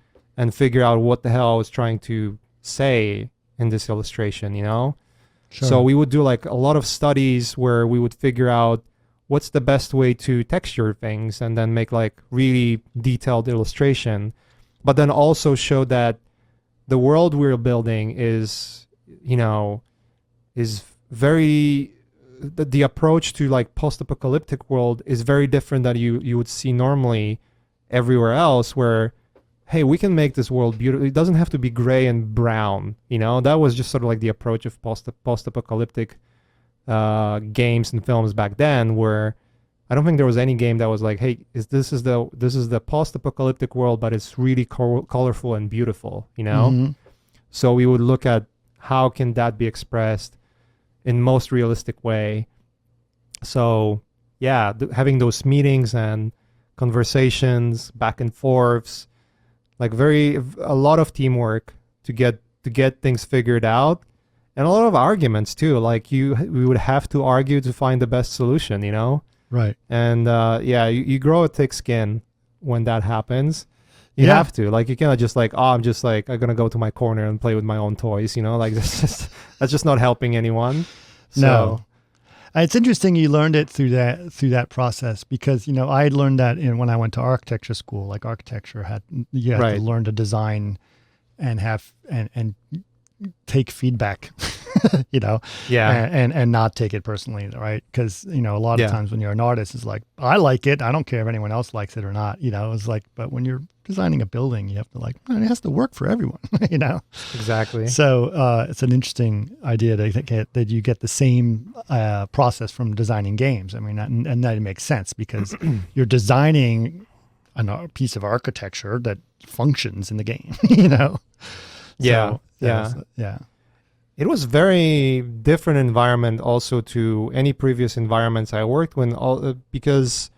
figure out what the hell I was trying to say in this illustration, you know? Sure. So we would do like a lot of studies where we would figure out what's the best way to texture things and then make like really detailed illustration, but then also show that the world we're building is, you know, is very, the approach to like post-apocalyptic world is very different than you would see normally everywhere else, where, hey, we can make this world beautiful. It doesn't have to be gray and brown, you know? That was just sort of like the approach of post-apocalyptic games and films back then, where I don't think there was any game that was like, hey, this is the post-apocalyptic world, but it's really colorful and beautiful, you know? Mm-hmm. So we would look at how can that be expressed in most realistic way. So yeah, having those meetings and conversations back and forths, like a lot of teamwork to get things figured out, and a lot of arguments too. Like we would have to argue to find the best solution, you know? Right. And you grow a thick skin when that happens. You Yeah. have to, like, you cannot just like, I'm gonna go to my corner and play with my own toys, you know? Like that's just not helping anyone. So, No. It's interesting you learned it through that process, because, you know, I learned that when I went to architecture school. Like architecture you had Right. to learn to design and have and take feedback, you know, yeah. and not take it personally, right? Because, you know, a lot of Yeah. times when you're an artist, it's like, I like it, I don't care if anyone else likes it or not, you know. It's like, but when you're designing a building, you have to like, it has to work for everyone, you know. Exactly. So it's an interesting idea that you get the same process from designing games. I mean, and that makes sense, because you're designing a piece of architecture that functions in the game, you know. Yeah. So, yeah. It was very different environment also to any previous environments I worked with, because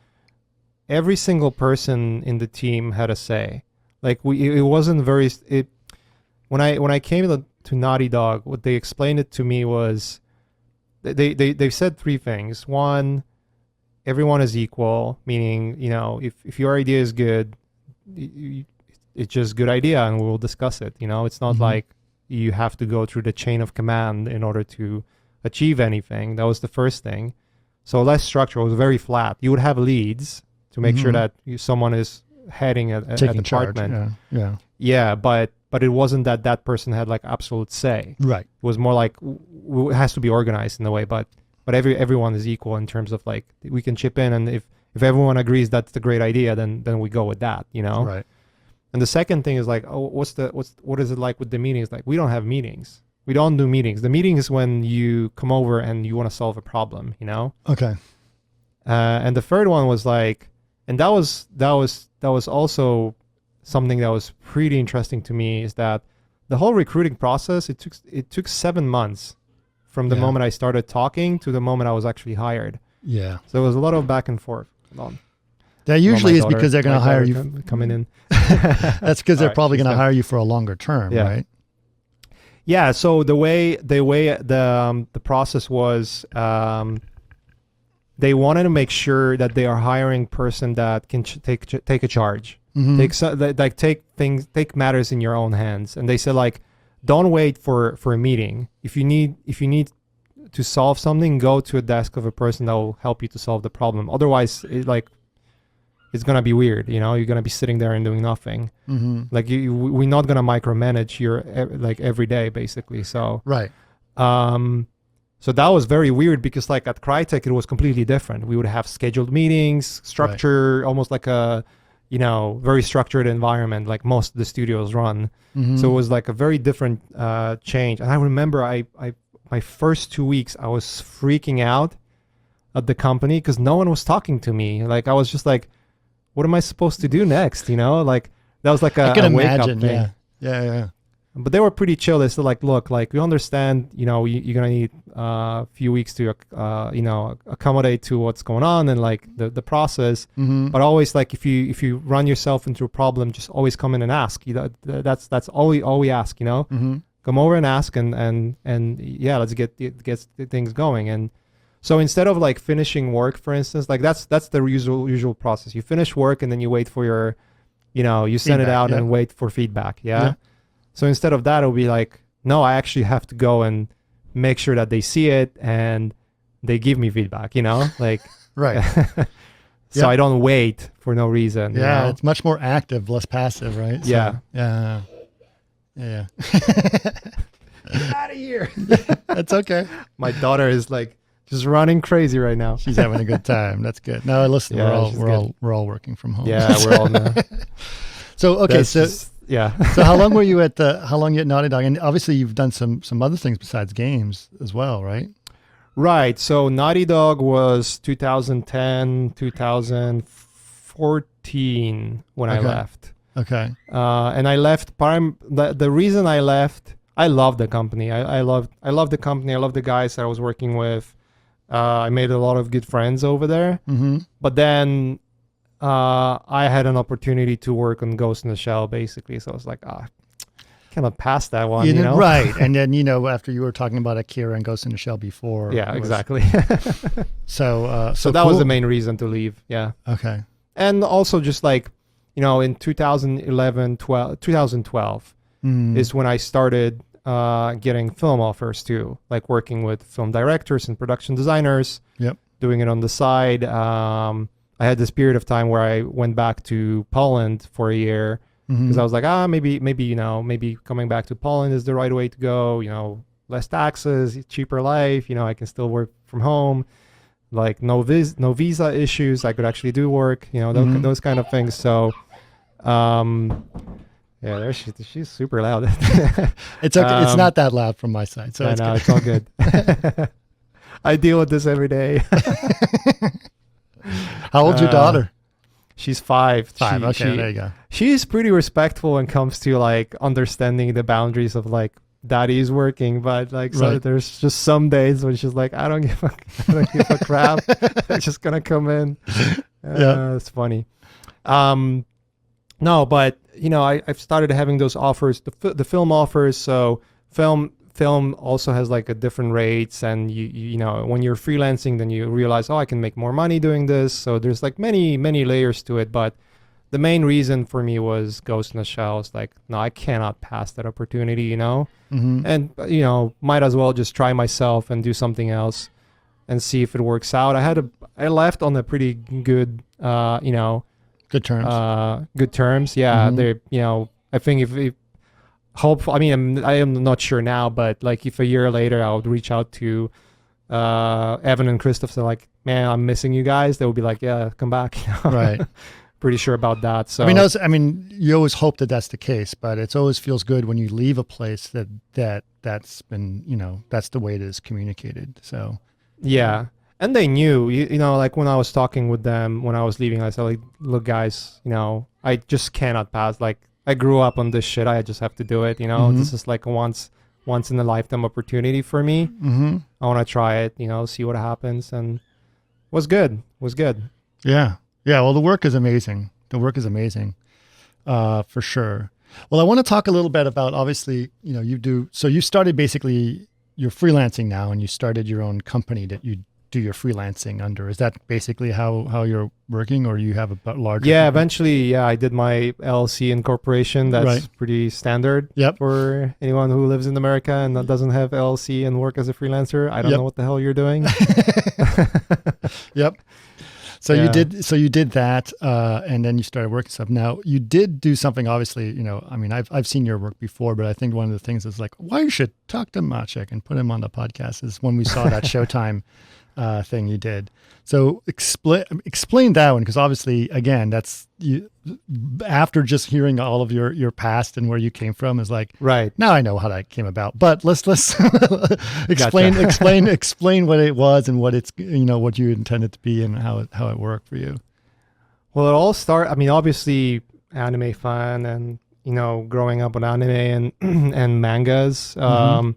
every single person in the team had a say. Like it wasn't very. When I came to Naughty Dog, what they explained it to me was, they said three things. One, everyone is equal, meaning, you know, if your idea is good, it's just a good idea and we'll discuss it. You know, it's not Mhm. like you have to go through the chain of command in order to achieve anything. That was the first thing. So less structure. It was very flat. You would have leads to make sure Mhm. that someone is heading a Taking department. charge. Yeah. Yeah, but it wasn't that person had like absolute say. Right. It was more like it has to be organized in a way, but everyone is equal in terms of like, we can chip in, and if everyone agrees that's the great idea, then we go with that, you know? Right. And the second thing is like, what is it like with the meetings? Like, we don't have meetings. We don't do meetings. The meeting is when you come over and you want to solve a problem, you know? Okay. And the third one was like, and that was also something that was pretty interesting to me, is that the whole recruiting process, it took 7 months from the Yeah. moment I started talking to the moment I was actually hired. Yeah. So it was a lot of back and forth. Hold on. That usually Well, is my because they're going to my hire daughter you. coming in. That's because they're All right, probably she's going to done. hire you for a longer term, Yeah. right? Yeah. So the way the process was, they wanted to make sure that they are hiring person that can take a charge, Mhm. take matters in your own hands. And they said, like, don't wait for a meeting. If you need to solve something, go to a desk of a person that will help you to solve the problem. Otherwise, it's gonna be weird. You're gonna be sitting there and doing nothing. Like we're not gonna micromanage your like every day, basically. So right. So that was very weird because like at Crytek it was completely different. We would have scheduled meetings, structure, almost like a very structured environment like most of the studios run. So it was like a very different change. And I remember my first 2 weeks I was freaking out at the company because no one was talking to me. Like I was just like, what am I supposed to do next? Like that was like a wake up thing. Yeah. But they were pretty chill. They said like, look, like we understand, you're gonna need a few weeks to accommodate to what's going on and like the process. But always like if you run yourself into a problem, just always come in and ask. That's all we ask. Come over and ask and yeah, let's get things going. And so instead of like finishing work, for instance, like that's the usual process. You finish work and then you wait for your, you send it out and wait for feedback. Yeah. So instead of that, it'll be like, no, I actually have to go and make sure that they see it and they give me feedback, like, right. So I don't wait for no reason. Yeah. It's much more active, less passive, right? So, yeah. Yeah. Get out of here. That's okay. My daughter is like just running crazy right now. She's having a good time. That's good. No, listen, we're all working from home. Yeah, we're all now. So, okay. Yeah. So how long were you at Naughty Dog? And obviously you've done some other things besides games as well, right? Right. So Naughty Dog was 2010, 2014 when I left. Okay. And I left. The reason I left, I love the company. I love the company. I love the guys that I was working with. I made a lot of good friends over there. But then I had an opportunity to work on Ghost in the Shell, basically. So I was like, cannot pass that one, Right. And then, after you were talking about Akira and Ghost in the Shell before. Yeah, exactly. So that was the main reason to leave. Yeah. Okay. And also just like, in 2012 is when I started getting film offers too, like working with film directors and production designers. Yep. Doing it on the side. I had this period of time where I went back to Poland for a year because I was like, maybe coming back to Poland is the right way to go. Less taxes, cheaper life. I can still work from home, like no visa issues. I could actually do work. Those kind of things. So, yeah, she's super loud. It's okay. It's not that loud from my side, so it's all good. I deal with this every day. How old's your daughter? She's 5. Okay, there you go. She's pretty respectful when it comes to like understanding the boundaries of like daddy's working, but like so there's just some days when she's like, I don't give a crap. I'm just gonna come in. It's funny. No, but I've started having those offers, the film offers. So film also has like a different rates, and you when you're freelancing, then you realize, I can make more money doing this. So there's like many layers to it, but the main reason for me was Ghost in the Shell. It's like, no, I cannot pass that opportunity, and might as well just try myself and do something else and see if it works out. I left on a pretty good good terms. Good terms. Yeah, they I think if I am not sure now, but like if a year later I would reach out to Evan and Christoph, so like, man, I'm missing you guys, they would be like, yeah, come back. Right. Pretty sure about that. So you always hope that that's the case, but it always feels good when you leave a place that's been, that's the way it is communicated. So yeah. And they knew, like when I was talking with them when I was leaving, I said, like, look guys, I just cannot pass. Like, I grew up on this shit. I just have to do it. This is like a once in a lifetime opportunity for me. I want to try it, see what happens. And was good. Yeah. Well, the work is amazing. For sure. Well, I want to talk a little bit about, obviously, so you started basically, you're freelancing now and you started your own company that you do your freelancing under? Is that basically how you're working, or you have a larger? Yeah, eventually, I did my LLC incorporation. That's pretty standard for anyone who lives in America and that doesn't have LLC and work as a freelancer. I don't know what the hell you're doing. Yep. So you did that, and then you started working stuff. Now you did do something, obviously, I mean, I've seen your work before, but I think one of the things is like, why you should talk to Maciej and put him on the podcast is when we saw that Showtime thing you did. So explain that one, because obviously, again, that's you. After just hearing all of your past and where you came from, is like, right now I know how that came about. But let's explain what it was and what it's what you intended to be and how it worked for you. Well, it all started. I mean, obviously, anime fan, and growing up with anime and and mangas, and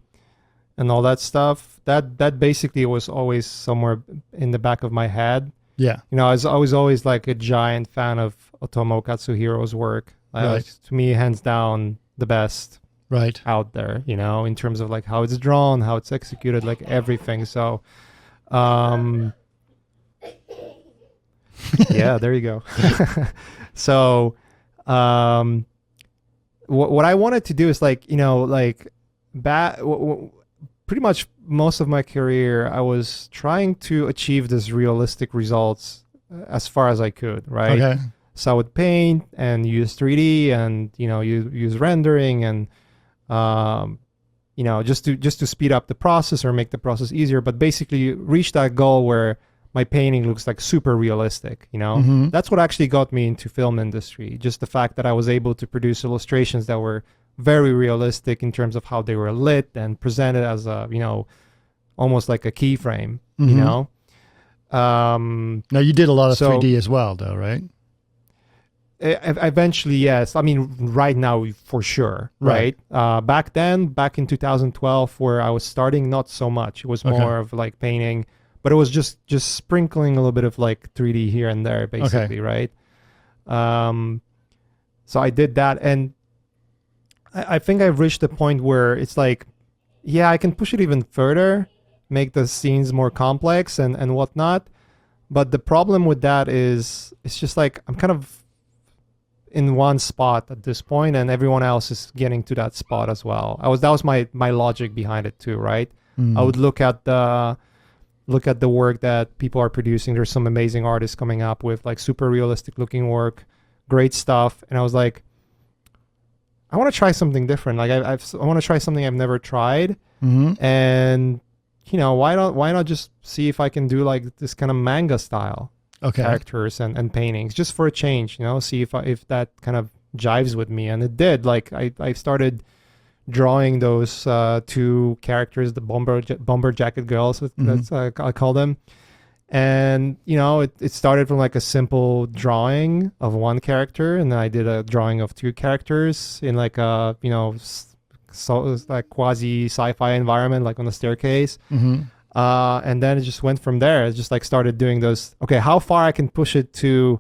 all that stuff. That basically was always somewhere in the back of my head. Yeah. I was always like a giant fan of Otomo Katsuhiro's work. To me, hands down, the best out there, in terms of like how it's drawn, how it's executed, like everything. So, yeah, there you go. So, what I wanted to do is pretty much most of my career, I was trying to achieve this realistic results as far as I could, right? Okay. So I would paint and use 3D and, you use rendering and, just to speed up the process or make the process easier, but basically reach that goal where my painting looks like super realistic, That's what actually got me into film industry. Just the fact that I was able to produce illustrations that were very realistic in terms of how they were lit and presented as a, almost like a keyframe, Now you did a lot of 3D as well, though, right? Eventually, yes. I mean, right now, for sure, right? Back in 2012, where I was starting, not so much. It was more of like painting, but it was just sprinkling a little bit of like 3D here and there, basically, right? So I did that, and I think I've reached the point where it's like, yeah, I can push it even further, make the scenes more complex and whatnot. But the problem with that is it's just like I'm kind of in one spot at this point, and everyone else is getting to that spot as well. That was my logic behind it too, right? I would look at the work that people are producing. There's some amazing artists coming up with like super realistic looking work, great stuff, and I was like, I want to try something different. Like I want to try something I've never tried, and why not just see if I can do like this kind of manga style characters and paintings just for a change. See if that kind of jives with me, and it did. Like I started drawing those two characters, the bomber jacket girls. That's I call them. And, it started from like a simple drawing of one character, and then I did a drawing of two characters in like a, like quasi sci-fi environment, like on a staircase. And then it just went from there. It just like started doing those, how far I can push it to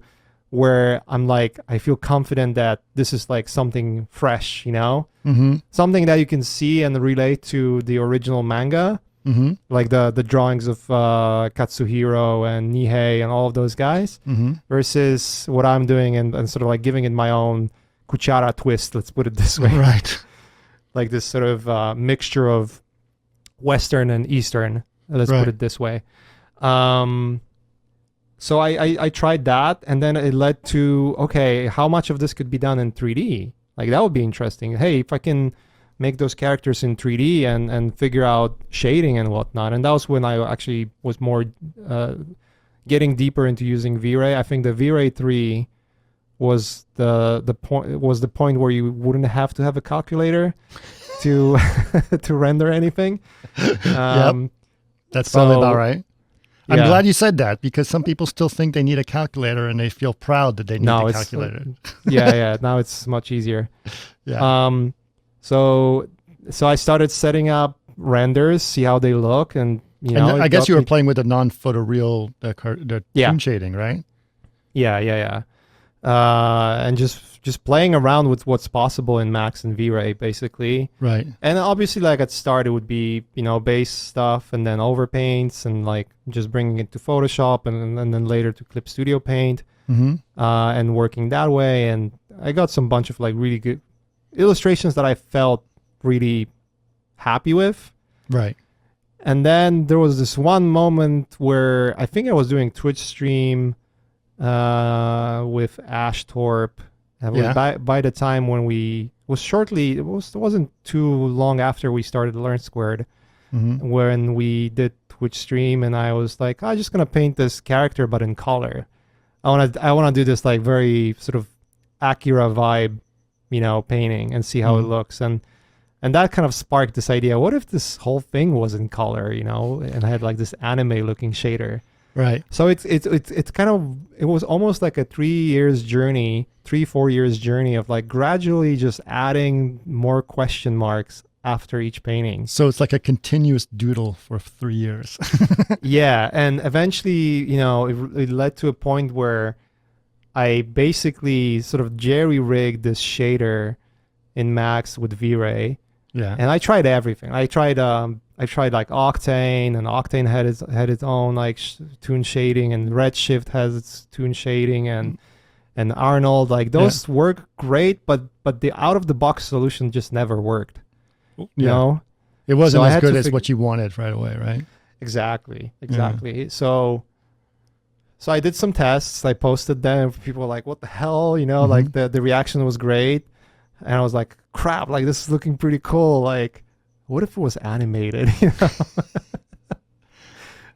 where I'm like, I feel confident that this is like something fresh, something that you can see and relate to the original manga. Like the drawings of Katsuhiro and Nihei and all of those guys, versus what I'm doing and sort of like giving it my own Kuciara twist, let's put it this way. Right. Like this sort of mixture of Western and Eastern, let's put it this way. So I tried that, and then it led to, how much of this could be done in 3D? Like that would be interesting. Hey, if I can make those characters in 3D and figure out shading and whatnot. And that was when I actually was more getting deeper into using V-Ray. I think the V-Ray 3 was the point where you wouldn't have to have a calculator to to render anything. Yep. That's probably about right. I'm glad you said that, because some people still think they need a calculator and they feel proud that they need a calculator. Now it's much easier. Yeah. So I started setting up renders, see how they look, and I guess you were playing with a non-photoreal the toon shading, right? Yeah. and just playing around with what's possible in Max and V-Ray, basically. Right. And obviously, like at start, it would be base stuff, and then overpaints, and like just bringing it to Photoshop, and then later to Clip Studio Paint, and working that way. And I got some bunch of like really good illustrations that I felt really happy with. Right. And then there was this one moment where I think I was doing Twitch stream with Ash Torp. By the time when it wasn't too long after we started Learn Squared, when we did Twitch stream, and I was like, I'm just gonna paint this character but in color. I wanna do this like very sort of Akira vibe, painting, and see how it looks. And that kind of sparked this idea, what if this whole thing was in color, and I had like this anime looking shader. Right. So it was almost like a 4 years journey of like gradually just adding more question marks after each painting. So it's like a continuous doodle for 3 years. Yeah. And eventually, it led to a point where I basically sort of jerry-rigged this shader in Max with V-Ray. Yeah. And I tried everything. I tried like Octane, and Octane had its own like toon shading, and Redshift has its toon shading, and Arnold, like those work great, but the out of the box solution just never worked. It wasn't as good as what you wanted right away, right? Exactly. So I did some tests. I posted them. People were like, "What the hell?" Like the reaction was great, and I was like, "Crap! Like this is looking pretty cool." Like, what if it was animated?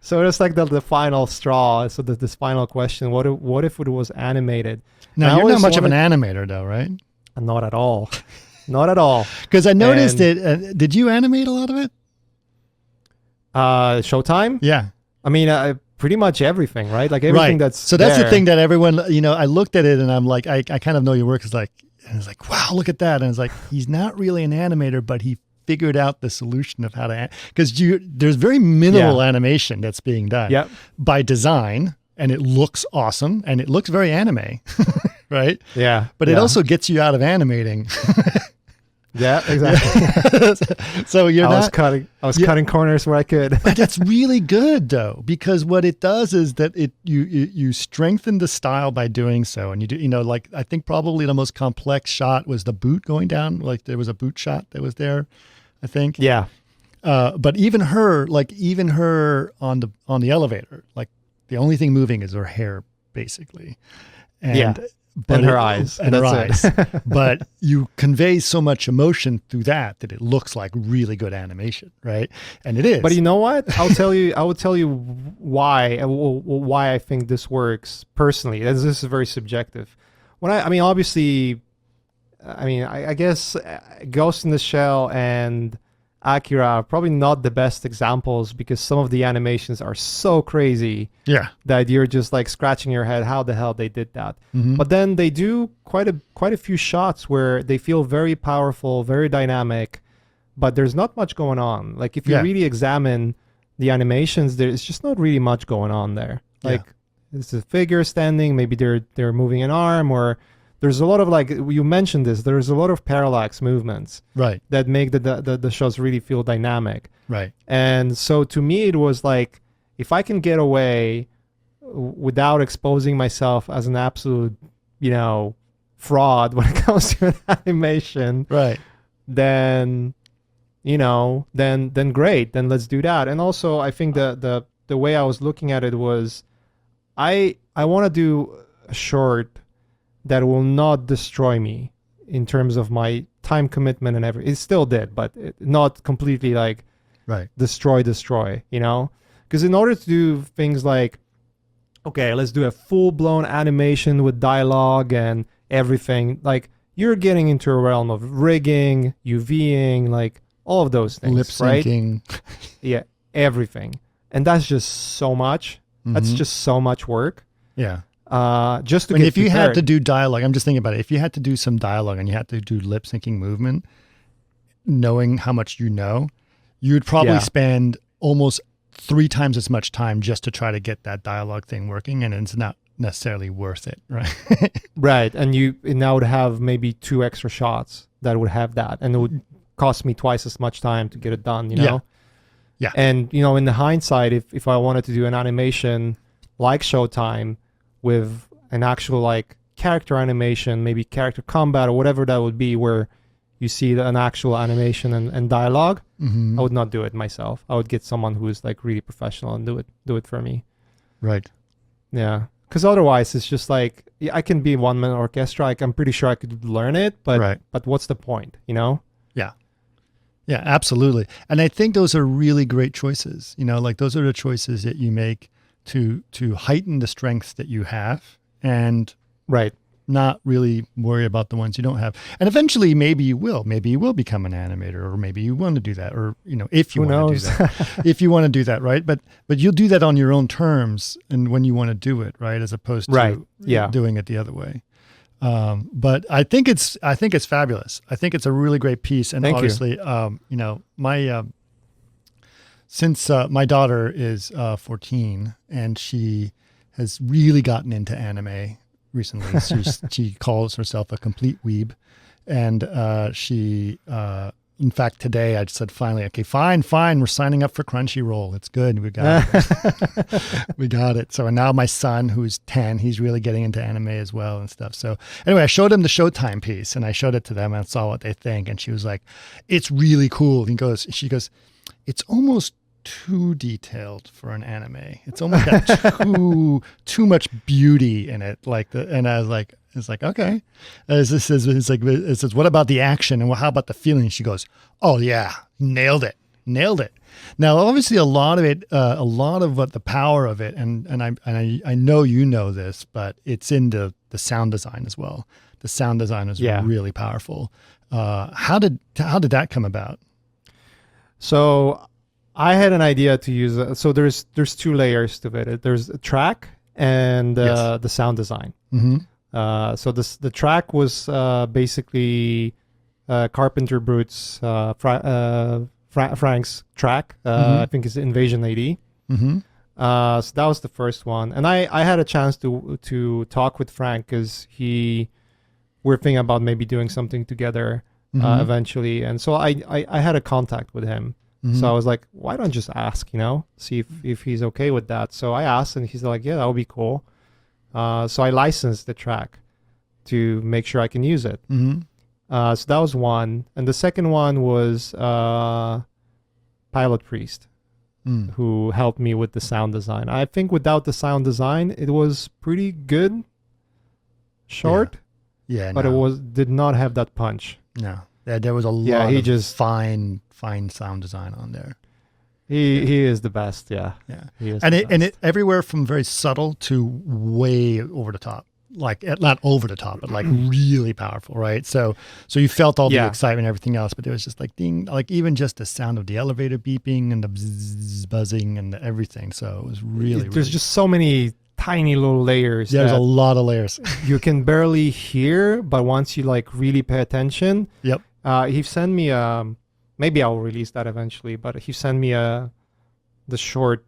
So it's like the final straw. So this final question: what if it was animated? Now you're not much of an animator, though, right? Not at all. Not at all. Because I noticed it. Did you animate a lot of it? Showtime? Yeah. I mean, pretty much everything, right? Like everything that's so that's the thing that everyone, I looked at it and I'm like, I kind of know your work is like, and it's like, wow, look at that. And it's like, he's not really an animator, but he figured out the solution of how to, because there's very minimal animation that's being done by design, and it looks awesome and it looks very anime, right? Yeah. But it also gets you out of animating. Yeah, exactly. So I was cutting corners where I could. But that's really good though, because what it does is that you strengthen the style by doing so. And you do, like I think probably the most complex shot was the boot going down. Like there was a boot shot that was there, I think. Yeah. But even her on the elevator, like the only thing moving is her hair basically. And her eyes. And her eyes. But you convey so much emotion through that it looks like really good animation, right? And it is. But you know what? I will tell you why I think this works personally. This is very subjective. I guess Ghost in the Shell and Akira are probably not the best examples, because some of the animations are so crazy that you're just like scratching your head how the hell they did that. But then they do quite a few shots where they feel very powerful, very dynamic, but there's not much going on. Like if you really examine the animations, there's just not really much going on there. Like it's a figure standing, maybe they're moving an arm, or there's a lot of, like you mentioned this, there's a lot of parallax movements that make the shows really feel dynamic. Right. And so to me, it was like, if I can get away without exposing myself as an absolute, fraud when it comes to an animation, then great, then let's do that. And also, I think the way I was looking at it was, I want to do a short that will not destroy me in terms of my time commitment and everything. It still did, but not completely like destroy, because in order to do things like, okay, let's do a full-blown animation with dialogue and everything, like you're getting into a realm of rigging, UVing, like all of those things, lip syncing, right? Everything. And that's just so much. That's just so much work. Just to get if you prepared. had to do dialogue, I'm just thinking about it. If you had to do some dialogue and you had to do lip syncing movement, knowing how much you would probably spend almost 3 times as much time just to try to get that dialogue thing working, and it's not necessarily worth it, right? Right, and I would have maybe 2 extra shots that would have that, and it would cost me twice as much time to get it done, you know? Yeah. And, in the hindsight, if I wanted to do an animation like Showtime with an actual, like, character animation, maybe character combat or whatever that would be, where you see an actual animation and dialogue, Mm-hmm. I would not do it myself. I would get someone who is, like, really professional and do it for me. Right. Yeah. Because otherwise, it's just like, I can be one-man orchestra. Like, I'm pretty sure I could learn it, but what's the point, you know? Yeah, absolutely. And I think those are really great choices. Like those are the choices that you make to heighten the strengths that you have and not really worry about the ones you don't have. And eventually maybe you will become an animator, or maybe you want to do that, or if you want to do that. If you want to do that, right? But you'll do that on your own terms and when you want to do it, right? As opposed to doing it the other way. But I think it's fabulous. I think it's a really great piece. And obviously, since my daughter is 14 and she has really gotten into anime recently, she calls herself a complete weeb. And she, in fact, today I said, finally, okay, fine, we're signing up for Crunchyroll. It's good. We got it. We got it. So now my son, who's 10, he's really getting into anime as well and stuff. So anyway, I showed him the Showtime piece and I showed it to them and saw what they think. And she was like, it's really cool. She goes, it's almost too detailed for an anime. It's almost got too much beauty in it. And I was like, it's like, okay. It says, what about the action? And how about the feeling? She goes, oh yeah, nailed it. Now, obviously a lot of what the power of it, and I know you know this, but it's in the sound design as well. The sound design is really powerful. How did that come about? So I had an idea to use, so there's 2 layers to it. There's a track and the sound design. Mm-hmm. So the track was basically Carpenter Brute's Frank's track. I think it's Invasion AD. Mm-hmm. So that was the first one, and I had a chance to talk with Frank because we're thinking about maybe doing something together eventually, and so I had a contact with him. Mm-hmm. So I was like, why don't I just ask, see if he's okay with that. So I asked, and he's like, yeah, that would be cool. So I licensed the track to make sure I can use it. Mm-hmm. So that was one. And the second one was Pilot Priest, who helped me with the sound design. I think without the sound design, it was pretty good. Short. Yeah, but it did not have that punch. No. There was a lot of fine sound design on there. He is the best, yeah. He is and it everywhere from very subtle to way over the top. Like not over the top, but like really powerful, right? So you felt all the excitement and everything else, but it was just like ding, like even just the sound of the elevator beeping and the bzzz, buzzing and everything. So it was really there's just so many tiny little layers. There's a lot of layers. You can barely hear, but once you like really pay attention. Yep. He sent me maybe I'll release that eventually, but he sent me the short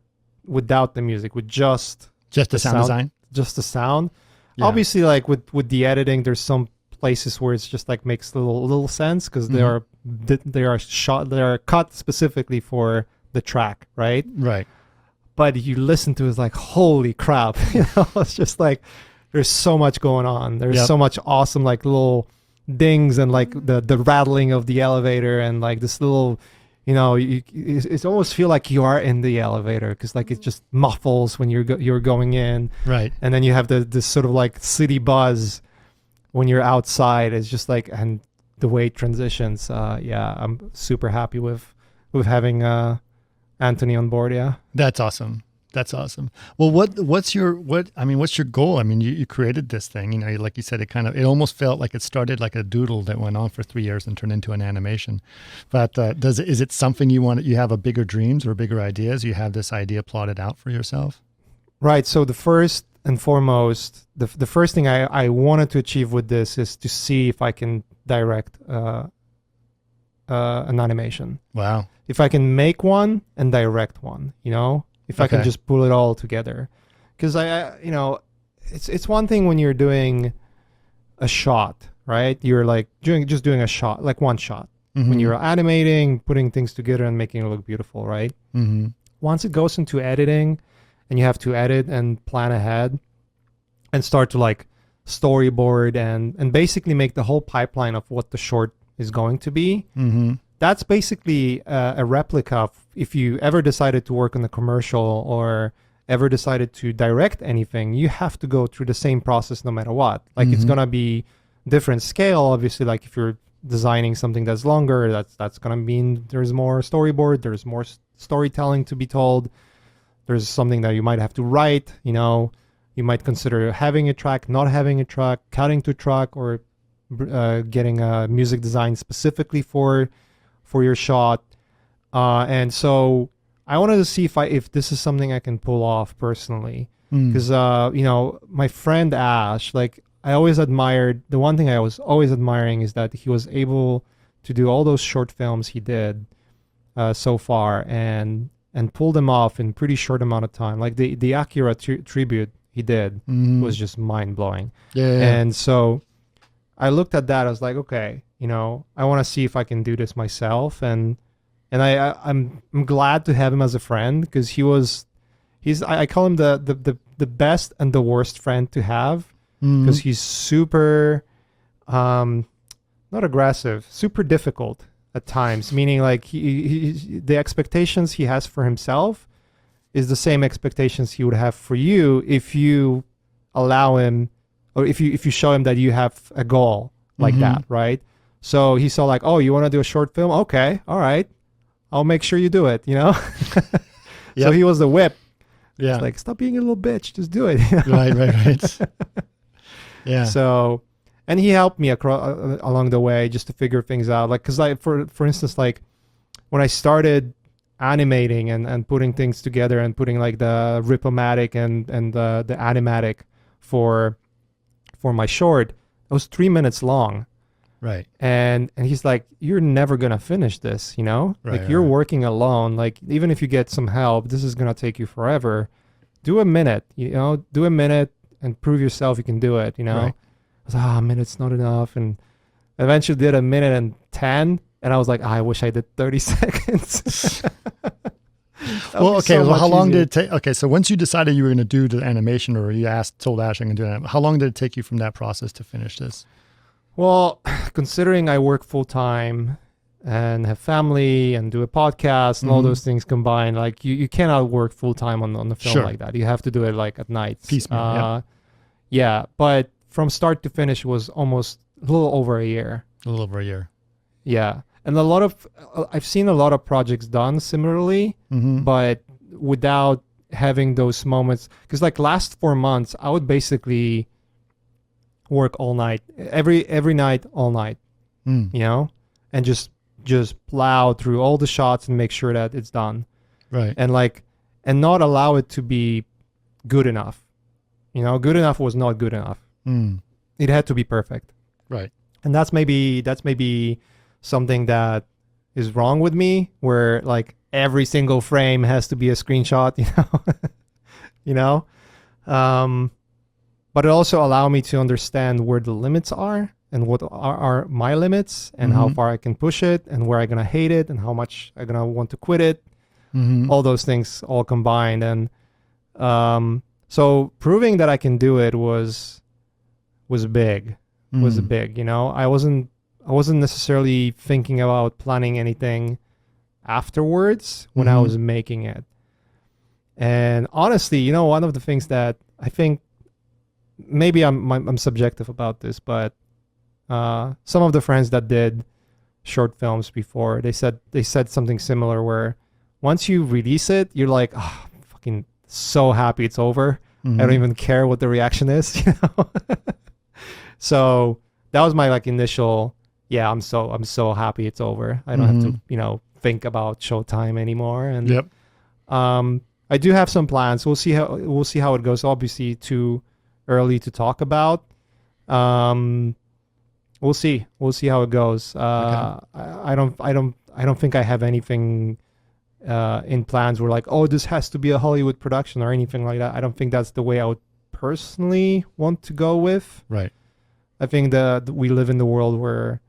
without the music, with just the sound design, just the sound. Yeah. Obviously, like with the editing, there's some places where it's just like makes little sense because they are cut specifically for the track, right? Right. But you listen to it, it's like, holy crap, it's just like there's so much going on. There's so much awesome like little dings and like the rattling of the elevator and like this little, it's almost feel like you are in the elevator because like it just muffles when you're going in, right? And then you have this sort of like city buzz when you're outside. It's just like, and the way it transitions. I'm super happy with having Anthony on board. Yeah, that's awesome. Well, what's your goal? I mean, you created this thing, like you said, it almost felt like it started like a doodle that went on for 3 years and turned into an animation. But is it something you have a bigger dreams or bigger ideas? You have this idea plotted out for yourself? Right. So the first and foremost, the first thing I wanted to achieve with this is to see if I can direct an animation. Wow. If I can make one and direct one, if I can just pull it all together. Because it's one thing when you're doing a shot, right? You're like just doing a shot, like one shot. When you're animating, putting things together and making it look beautiful, right? Once it goes into editing and you have to edit and plan ahead and start to like storyboard and basically make the whole pipeline of what the short is going to be, that's basically a replica of if you ever decided to work on a commercial or ever decided to direct anything, you have to go through the same process no matter what. Like it's going to be different scale, obviously. Like if you're designing something that's longer, that's going to mean there's more storyboard, there's more storytelling to be told, there's something that you might have to write, you know, you might consider having a track, not having a track, cutting to track, or getting a music design specifically for your shot. And so I wanted to see if this is something I can pull off personally, because you know, my friend Ash, like I always admired, the one thing I was always admiring is that he was able to do all those short films he did so far and pull them off in pretty short amount of time. Like the Akira tribute he did was just mind blowing. Yeah. And so I looked at that. I was like, okay, you know, I want to see if I can do this myself. And I'm glad to have him as a friend, because I call him the best and the worst friend to have, because he's super not aggressive, super difficult at times, meaning like he the expectations he has for himself is the same expectations he would have for you if you allow him, or if you show him that you have a goal like that, right? So he saw like, oh, you want to do a short film? Okay, all right, I'll make sure you do it, you know? So he was the whip. Yeah. It's like, stop being a little bitch, just do it. Right. Yeah. So, and he helped me along the way just to figure things out. Like, cause for instance, like when I started animating and putting things together and putting like the Rip-O-Matic and the Animatic for my short, it was 3 minutes long. Right. And he's like, you're never going to finish this, you know? Right, like you're working alone. Like even if you get some help, this is going to take you forever. Do a minute, you know, and prove yourself you can do it, you know? Right. I was like, a minute's not enough. And eventually did 1:10, and I was like, I wish I did 30 seconds. Well, okay. So how long did it take? Okay. So once you decided you were going to do the animation, or you told Ash I'm going to do that, how long did it take you from that process to finish this? Well, considering I work full time and have family and do a podcast and all those things combined, like you cannot work full time on the film like that. You have to do it like at night. Piecemeal. Yeah. But from start to finish was almost a little over a year. Yeah. And I've seen a lot of projects done similarly, but without having those moments. Because like last 4 months, I would basically work all night, every night, all night, you know, and just plow through all the shots and make sure that it's done. Right. And not allow it to be good enough. You know, good enough was not good enough. It had to be perfect. Right. And that's maybe something that is wrong with me, where like every single frame has to be a screenshot, you know, but it also allowed me to understand where the limits are and what are my limits and how far I can push it and where I'm going to hate it and how much I'm going to want to quit it. All those things all combined. And so proving that I can do it was big, you know. I wasn't necessarily thinking about planning anything afterwards when I was making it. And honestly, you know, one of the things that I think, maybe I'm subjective about this, but some of the friends that did short films before, they said something similar, where once you release it, you're like, oh, I'm fucking so happy it's over. I don't even care what the reaction is, you know. So that was my like initial, yeah, I'm so happy it's over. I don't have to, you know, think about Showtime anymore. And I do have some plans. We'll see how it goes. Obviously too early to talk about. We'll see how it goes. Okay. I don't think I have anything in plans where like, oh, this has to be a Hollywood production or anything like that. I don't think that's the way I would personally want to go with. Right. I think that we live in the world where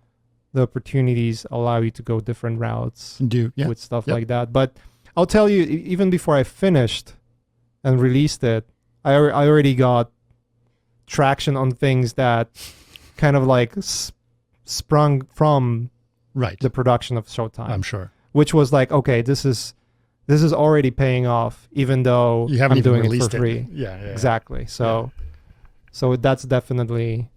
the opportunities allow you to go different routes with stuff like that. But I'll tell you, even before I finished and released it, I already got traction on things that kind of like sprung from the production of Showtime. I'm sure. Which was like, okay, this is already paying off, even though I'm doing it for free. Yeah, exactly. So that's definitely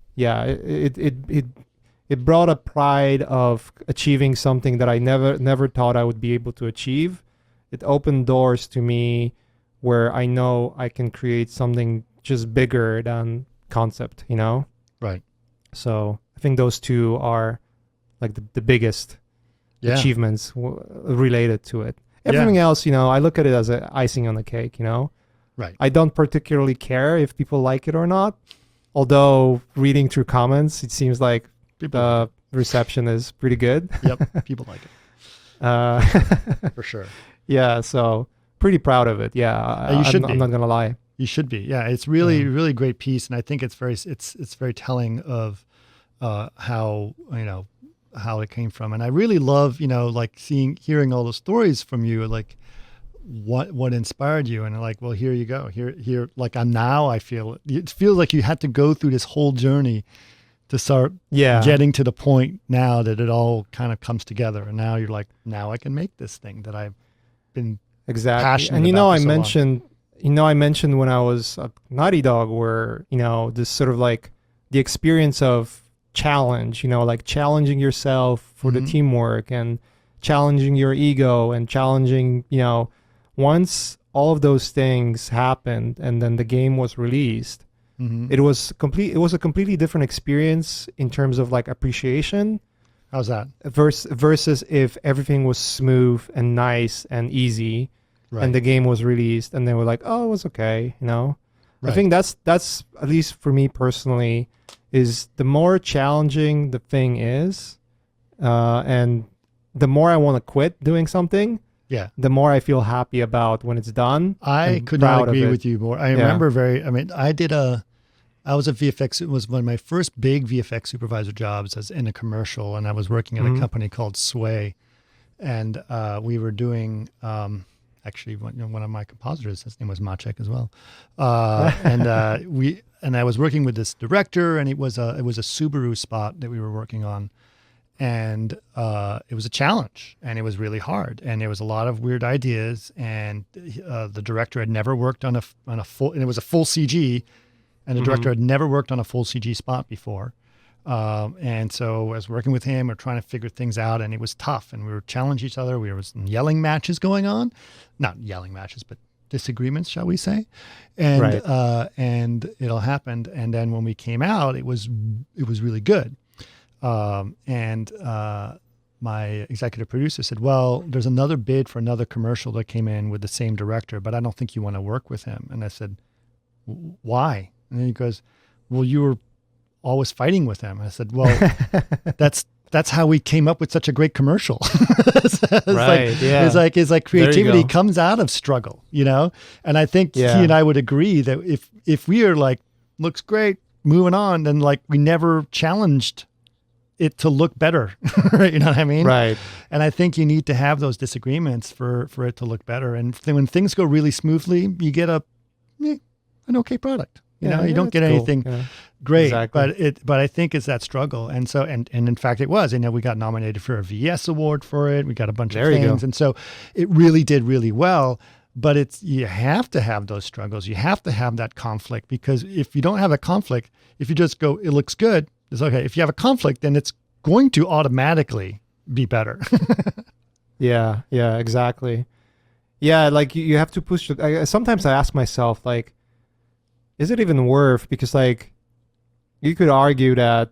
it brought a pride of achieving something that I never thought I would be able to achieve. It opened doors to me where I know I can create something just bigger than concept, you know? Right. So I think those two are like the biggest achievements related to it. Everything else, you know, I look at it as an icing on the cake, you know? Right. I don't particularly care if people like it or not. Although reading through comments, it seems like the reception is pretty good. Yep, people like it. For sure. Yeah, so pretty proud of it. Yeah, I'm not gonna lie. You should be. Yeah, it's really great piece, and I think it's very telling of how how it came from. And I really love like hearing all the stories from you, like what inspired you, and like, well, here you go, here like I feel it feels like you had to go through this whole journey to start getting to the point now that it all kind of comes together, and now you're like, now I can make this thing that I've been passionate and about. I mentioned when I was a Naughty Dog, where this sort of like the experience of challenge, like challenging yourself for the teamwork and challenging your ego and challenging, once all of those things happened and then the game was released, it was a completely different experience in terms of like appreciation. How's that? Versus if everything was smooth and nice and easy, and the game was released and they were like, oh, it was okay, Right. I think that's at least for me personally, is the more challenging the thing is, and the more I want to quit doing something, the more I feel happy about when it's done. I could not agree with you more. I remember I was a VFX. It was one of my first big VFX supervisor jobs as in a commercial, and I was working at a company called Sway, and we were doing actually one of my compositors. His name was Maciej as well, and I was working with this director, and it was a Subaru spot that we were working on, and it was a challenge, and it was really hard, and there was a lot of weird ideas, and the director had never worked on a full, and it was a full CG. And the director had never worked on a full CG spot before. And so I was working with him, we're trying to figure things out, and it was tough. And we were challenging each other. There was some yelling matches going on. Not yelling matches, but disagreements, shall we say. And and it all happened. And then when we came out, it was really good. And my executive producer said, well, there's another bid for another commercial that came in with the same director, but I don't think you want to work with him. And I said, why? And then he goes, well, you were always fighting with him. I said, well, that's how we came up with such a great commercial. It's like creativity comes out of struggle, And I think he and I would agree that if we are like, looks great, moving on, then like we never challenged it to look better. You know what I mean? Right. And I think you need to have those disagreements for it to look better. And when things go really smoothly, you get an okay product. You don't get anything great, but I think it's that struggle. And so, and in fact it was, we got nominated for a VS award for it. We got a bunch of things. And so it really did really well, but you have to have those struggles. You have to have that conflict, because if you don't have a conflict, if you just go, it looks good, it's okay. If you have a conflict, then it's going to automatically be better. Yeah, exactly. Yeah. Like you have to push. Sometimes I ask myself, like, is it even worth? Because like, you could argue that,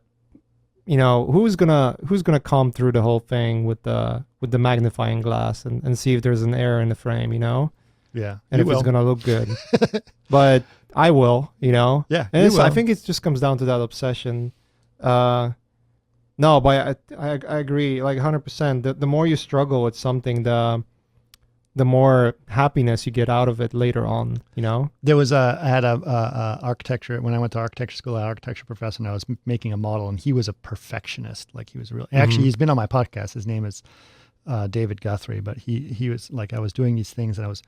who's gonna come through the whole thing with the magnifying glass and see if there's an error in the frame, Yeah. And if it's gonna look good. But I will, Yeah. And I think it just comes down to that obsession. No, but I agree, like 100%. The more you struggle with something, the the more happiness you get out of it later on, you know? There was I had a architecture, when I went to architecture school, an architecture professor, and I was making a model, and he was a perfectionist. Like he was really, actually, he's been on my podcast. His name is David Guthrie, but he was like, I was doing these things and I was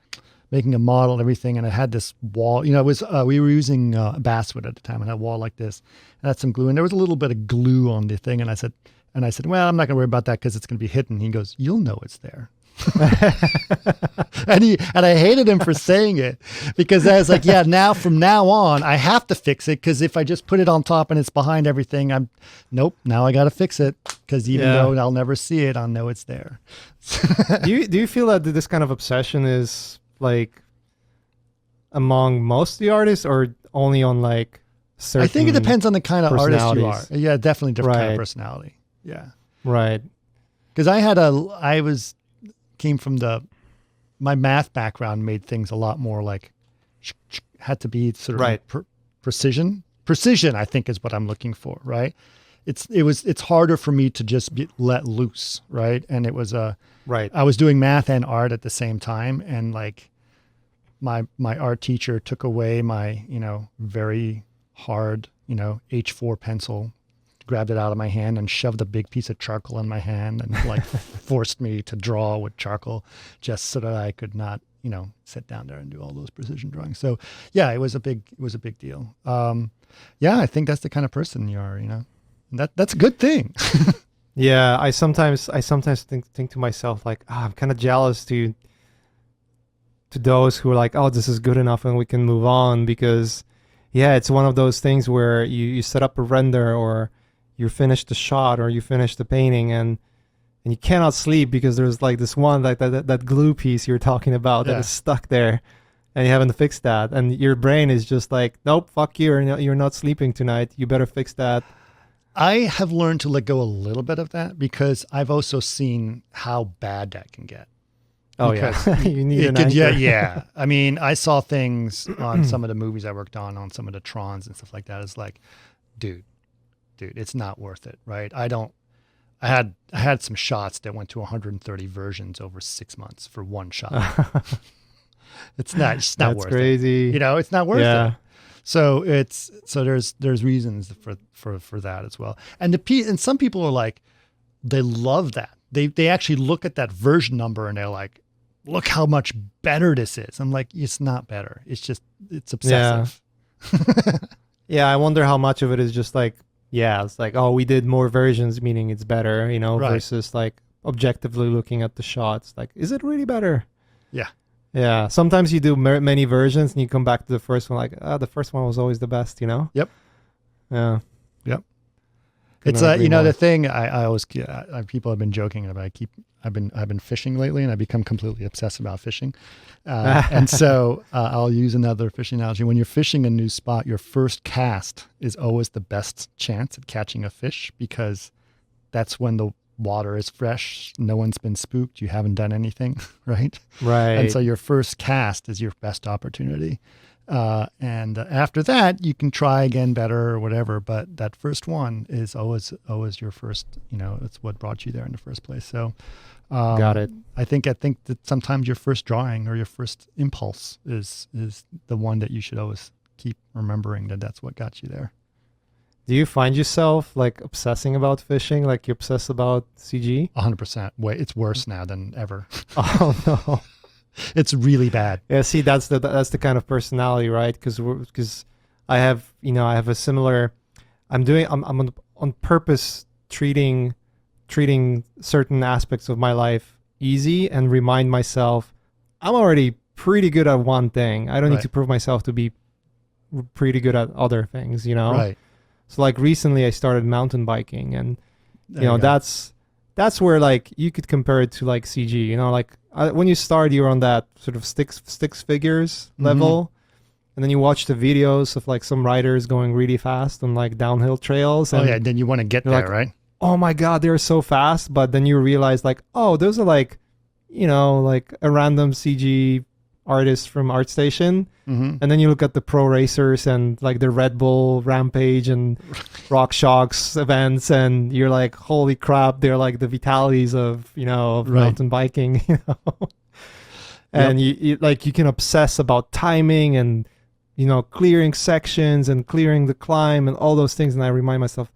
making a model and everything. And I had this wall, you know, it was, we were using basswood at the time. I had a wall like this and I had some glue, and there was a little bit of glue on the thing. And I said, well, I'm not gonna worry about that because it's gonna be hidden. He goes, you'll know it's there. and I hated him for saying it, because I was like, yeah, now from now on I have to fix it, because if I just put it on top and it's behind everything, now I got to fix it, because even though I'll never see it, I'll know it's there. do you feel that this kind of obsession is like among most of the artists, or only on like certain? I think it depends on the kind of artist you are. Yeah, definitely different kind of Right. personality. Yeah, Right. because came from my math background, made things a lot more like, had to be sort of Right. precision. Precision, I think, is what I'm looking for, right? It's harder for me to just be let loose, right? And it was Right. I was doing math and art at the same time, and like my art teacher took away my, very hard, H4 pencil, grabbed it out of my hand and shoved a big piece of charcoal in my hand and like forced me to draw with charcoal, just so that I could not, sit down there and do all those precision drawings. So yeah, it was a big deal. Yeah, I think that's the kind of person you are, and that's a good thing. Yeah, I sometimes think to myself like, I'm kind of jealous to those who are like, oh, this is good enough and we can move on, because yeah, it's one of those things where you set up a render, or you finish the shot, or you finish the painting, and you cannot sleep because there's like this one, like that glue piece you're talking about that is stuck there, and you haven't fixed that, and your brain is just like, nope, fuck you, you're not sleeping tonight, you better fix that. I have learned to let go a little bit of that, because I've also seen how bad that can get. Oh Because yeah, you need an anchor. yeah. I mean, I saw things on some of the movies I worked on some of the Trons and stuff like that. It's like, dude, it's not worth it, right? I had some shots that went to 130 versions over 6 months for one shot. It's not That's worth crazy. it. It's not worth Yeah. it. So there's reasons for that as well. And some people are like, they love that. They actually look at that version number and they're like, look how much better this is. I'm like, it's not better. It's obsessive. Yeah, I wonder how much of it is just like, it's like, oh, we did more versions, meaning it's better, Right. versus like objectively looking at the shots. Like, is it really better? Yeah. Yeah. Sometimes you do many versions and you come back to the first one like, the first one was always the best, Yep. Yeah. Yep. Couldn't It's agree more. the thing I always people have been joking about. I've been fishing lately, and I become completely obsessed about fishing. And so I'll use another fishing analogy. When you're fishing a new spot, your first cast is always the best chance at catching a fish, because that's when the water is fresh. No one's been spooked. You haven't done anything, right? Right. And so your first cast is your best opportunity. And after that, you can try again better or whatever. But that first one is always your first, it's what brought you there in the first place. So Got it. I think that sometimes your first drawing or your first impulse is the one that you should always keep remembering, that's what got you there. Do you find yourself like obsessing about fishing? Like you obsess about CG? 100%. It's worse now than ever. Oh no. It's really bad. Yeah, see, that's the kind of personality, right? Because I have a similar. I'm on purpose treating certain aspects of my life easy and remind myself I'm already pretty good at one thing. I don't need Right. to prove myself to be pretty good at other things, Right. So like recently I started mountain biking, and There you go. that's where like you could compare it to like CG, like when you start you're on that sort of sticks figures level, and then you watch the videos of like some riders going really fast on like downhill trails, and Then you want to get you're there, like, right? oh my god, they're so fast. But then you realize like, oh, those are like like a random CG artist from ArtStation. Mm-hmm. And then you look at the pro racers and like the Red Bull Rampage and RockShox events, and you're like, holy crap, they're like the Vitalis of Right. mountain biking. and you like you can obsess about timing and clearing sections and clearing the climb and all those things. And I remind myself,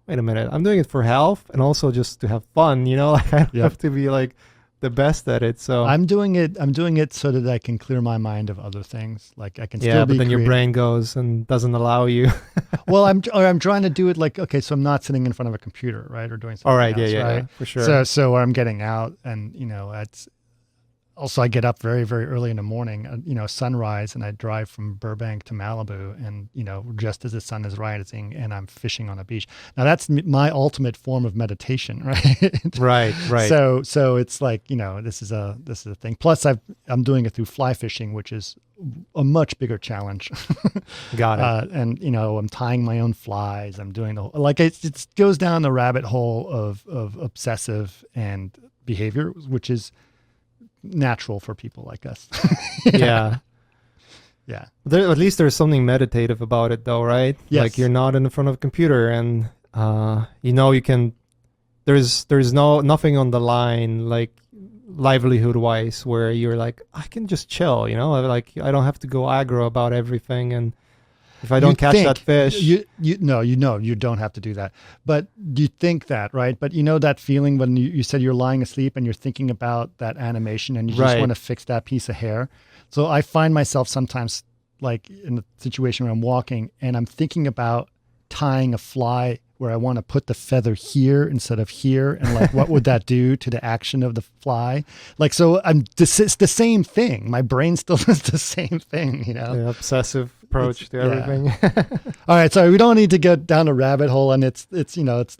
wait a minute, I'm doing it for health and also just to have fun. Like I don't have to be like the best at it. So I'm doing it so that I can clear my mind of other things. Like I can still be but then creative. your brain goes and doesn't allow you. Well, I'm trying to do it like, okay, so I'm not sitting in front of a computer, right, or doing something. All right, else, yeah, right? for sure. So I'm getting out, and it's also I get up very, very early in the morning, sunrise, and I drive from Burbank to Malibu, and just as the sun is rising, and I'm fishing on a beach. Now that's my ultimate form of meditation, right? Right. So it's like this is a thing. Plus I'm doing it through fly fishing, which is a much bigger challenge. Got it. And I'm tying my own flies. I'm doing it goes down the rabbit hole of obsessive and behavior, which is natural for people like us. Yeah. At least there's something meditative about it, though, right? Yes. Like you're not in front of a computer, and you can. There's nothing on the line, like livelihood wise, where you're like, I can just chill. Like I don't have to go aggro about everything, and if I don't catch that fish, you don't have to do that. But you think that, right? But that feeling when you said you're lying asleep and you're thinking about that animation and you just want to fix that piece of hair. So I find myself sometimes like in a situation where I'm walking and I'm thinking about tying a fly where I want to put the feather here instead of here, and like what would that do to the action of the fly? Like, so it's the same thing. My brain still does the same thing, The obsessive approach to everything. All right, so we don't need to get down a rabbit hole, and it's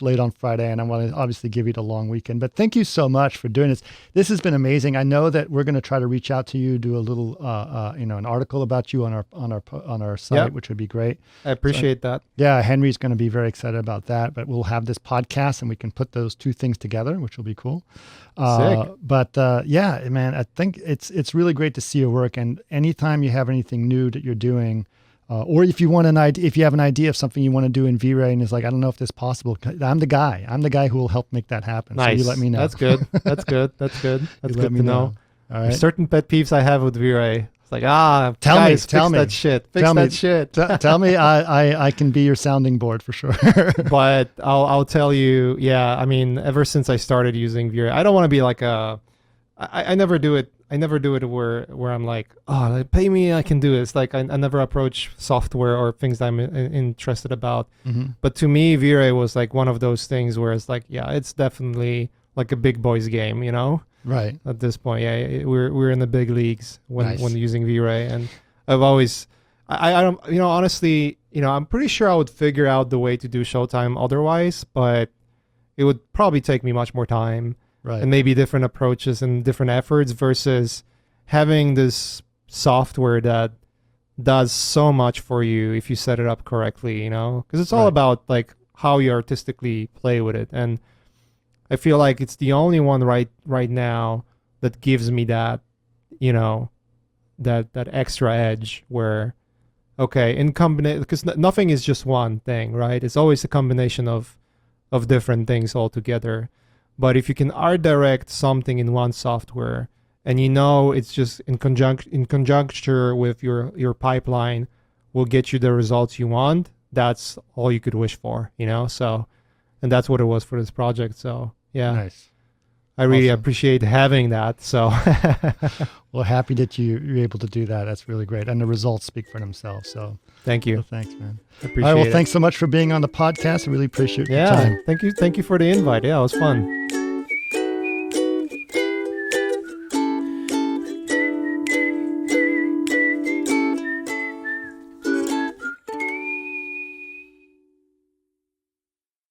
late on Friday, and I want to obviously give you the long weekend. But thank you so much for doing this. This has been amazing. I know that we're going to try to reach out to you, do a little an article about you on our site, which would be great. I appreciate that. Yeah, Henry's going to be very excited about that. But we'll have this podcast, and we can put those two things together, which will be cool. Sick. But man, I think it's really great to see your work. And anytime you have anything new that you're doing, or if you have an idea of something you want to do in V-Ray and is like, I don't know if this is possible, I'm the guy who will help make that happen. Nice. So you let me know. That's good. That's good to know. All right. There's certain pet peeves I have with V-Ray. It's like, tell me fix that shit. Fix that shit. Tell me, I can be your sounding board for sure. But I'll tell you, I mean, ever since I started using V-Ray, I don't want to be like I never do it. I never do it where I'm like, pay me, I can do this. Like I never approach software or things that I'm interested about. Mm-hmm. But to me, V-Ray was like one of those things where it's like, it's definitely like a big boys game, Right. At this point, we're in the big leagues when using V-Ray, and I've always, I don't, honestly, I'm pretty sure I would figure out the way to do Showtime otherwise, but it would probably take me much more time. Right. And maybe different approaches and different efforts versus having this software that does so much for you if you set it up correctly, because it's all about like how you artistically play with it. And I feel like it's the only one right now that gives me that, that extra edge where, okay, in combination, because nothing is just one thing, right? It's always a combination of different things all together. But if you can art direct something in one software, and it's just in conjuncture with your pipeline will get you the results you want, that's all you could wish for, So, and that's what it was for this project. So yeah, nice. I really appreciate having that. So, well, happy that you're able to do that. That's really great, and the results speak for themselves. So thank you. So thanks, man. I appreciate All right, well, it. Thanks so much for being on the podcast. I really appreciate your time. Thank you for the invite. Yeah, it was fun.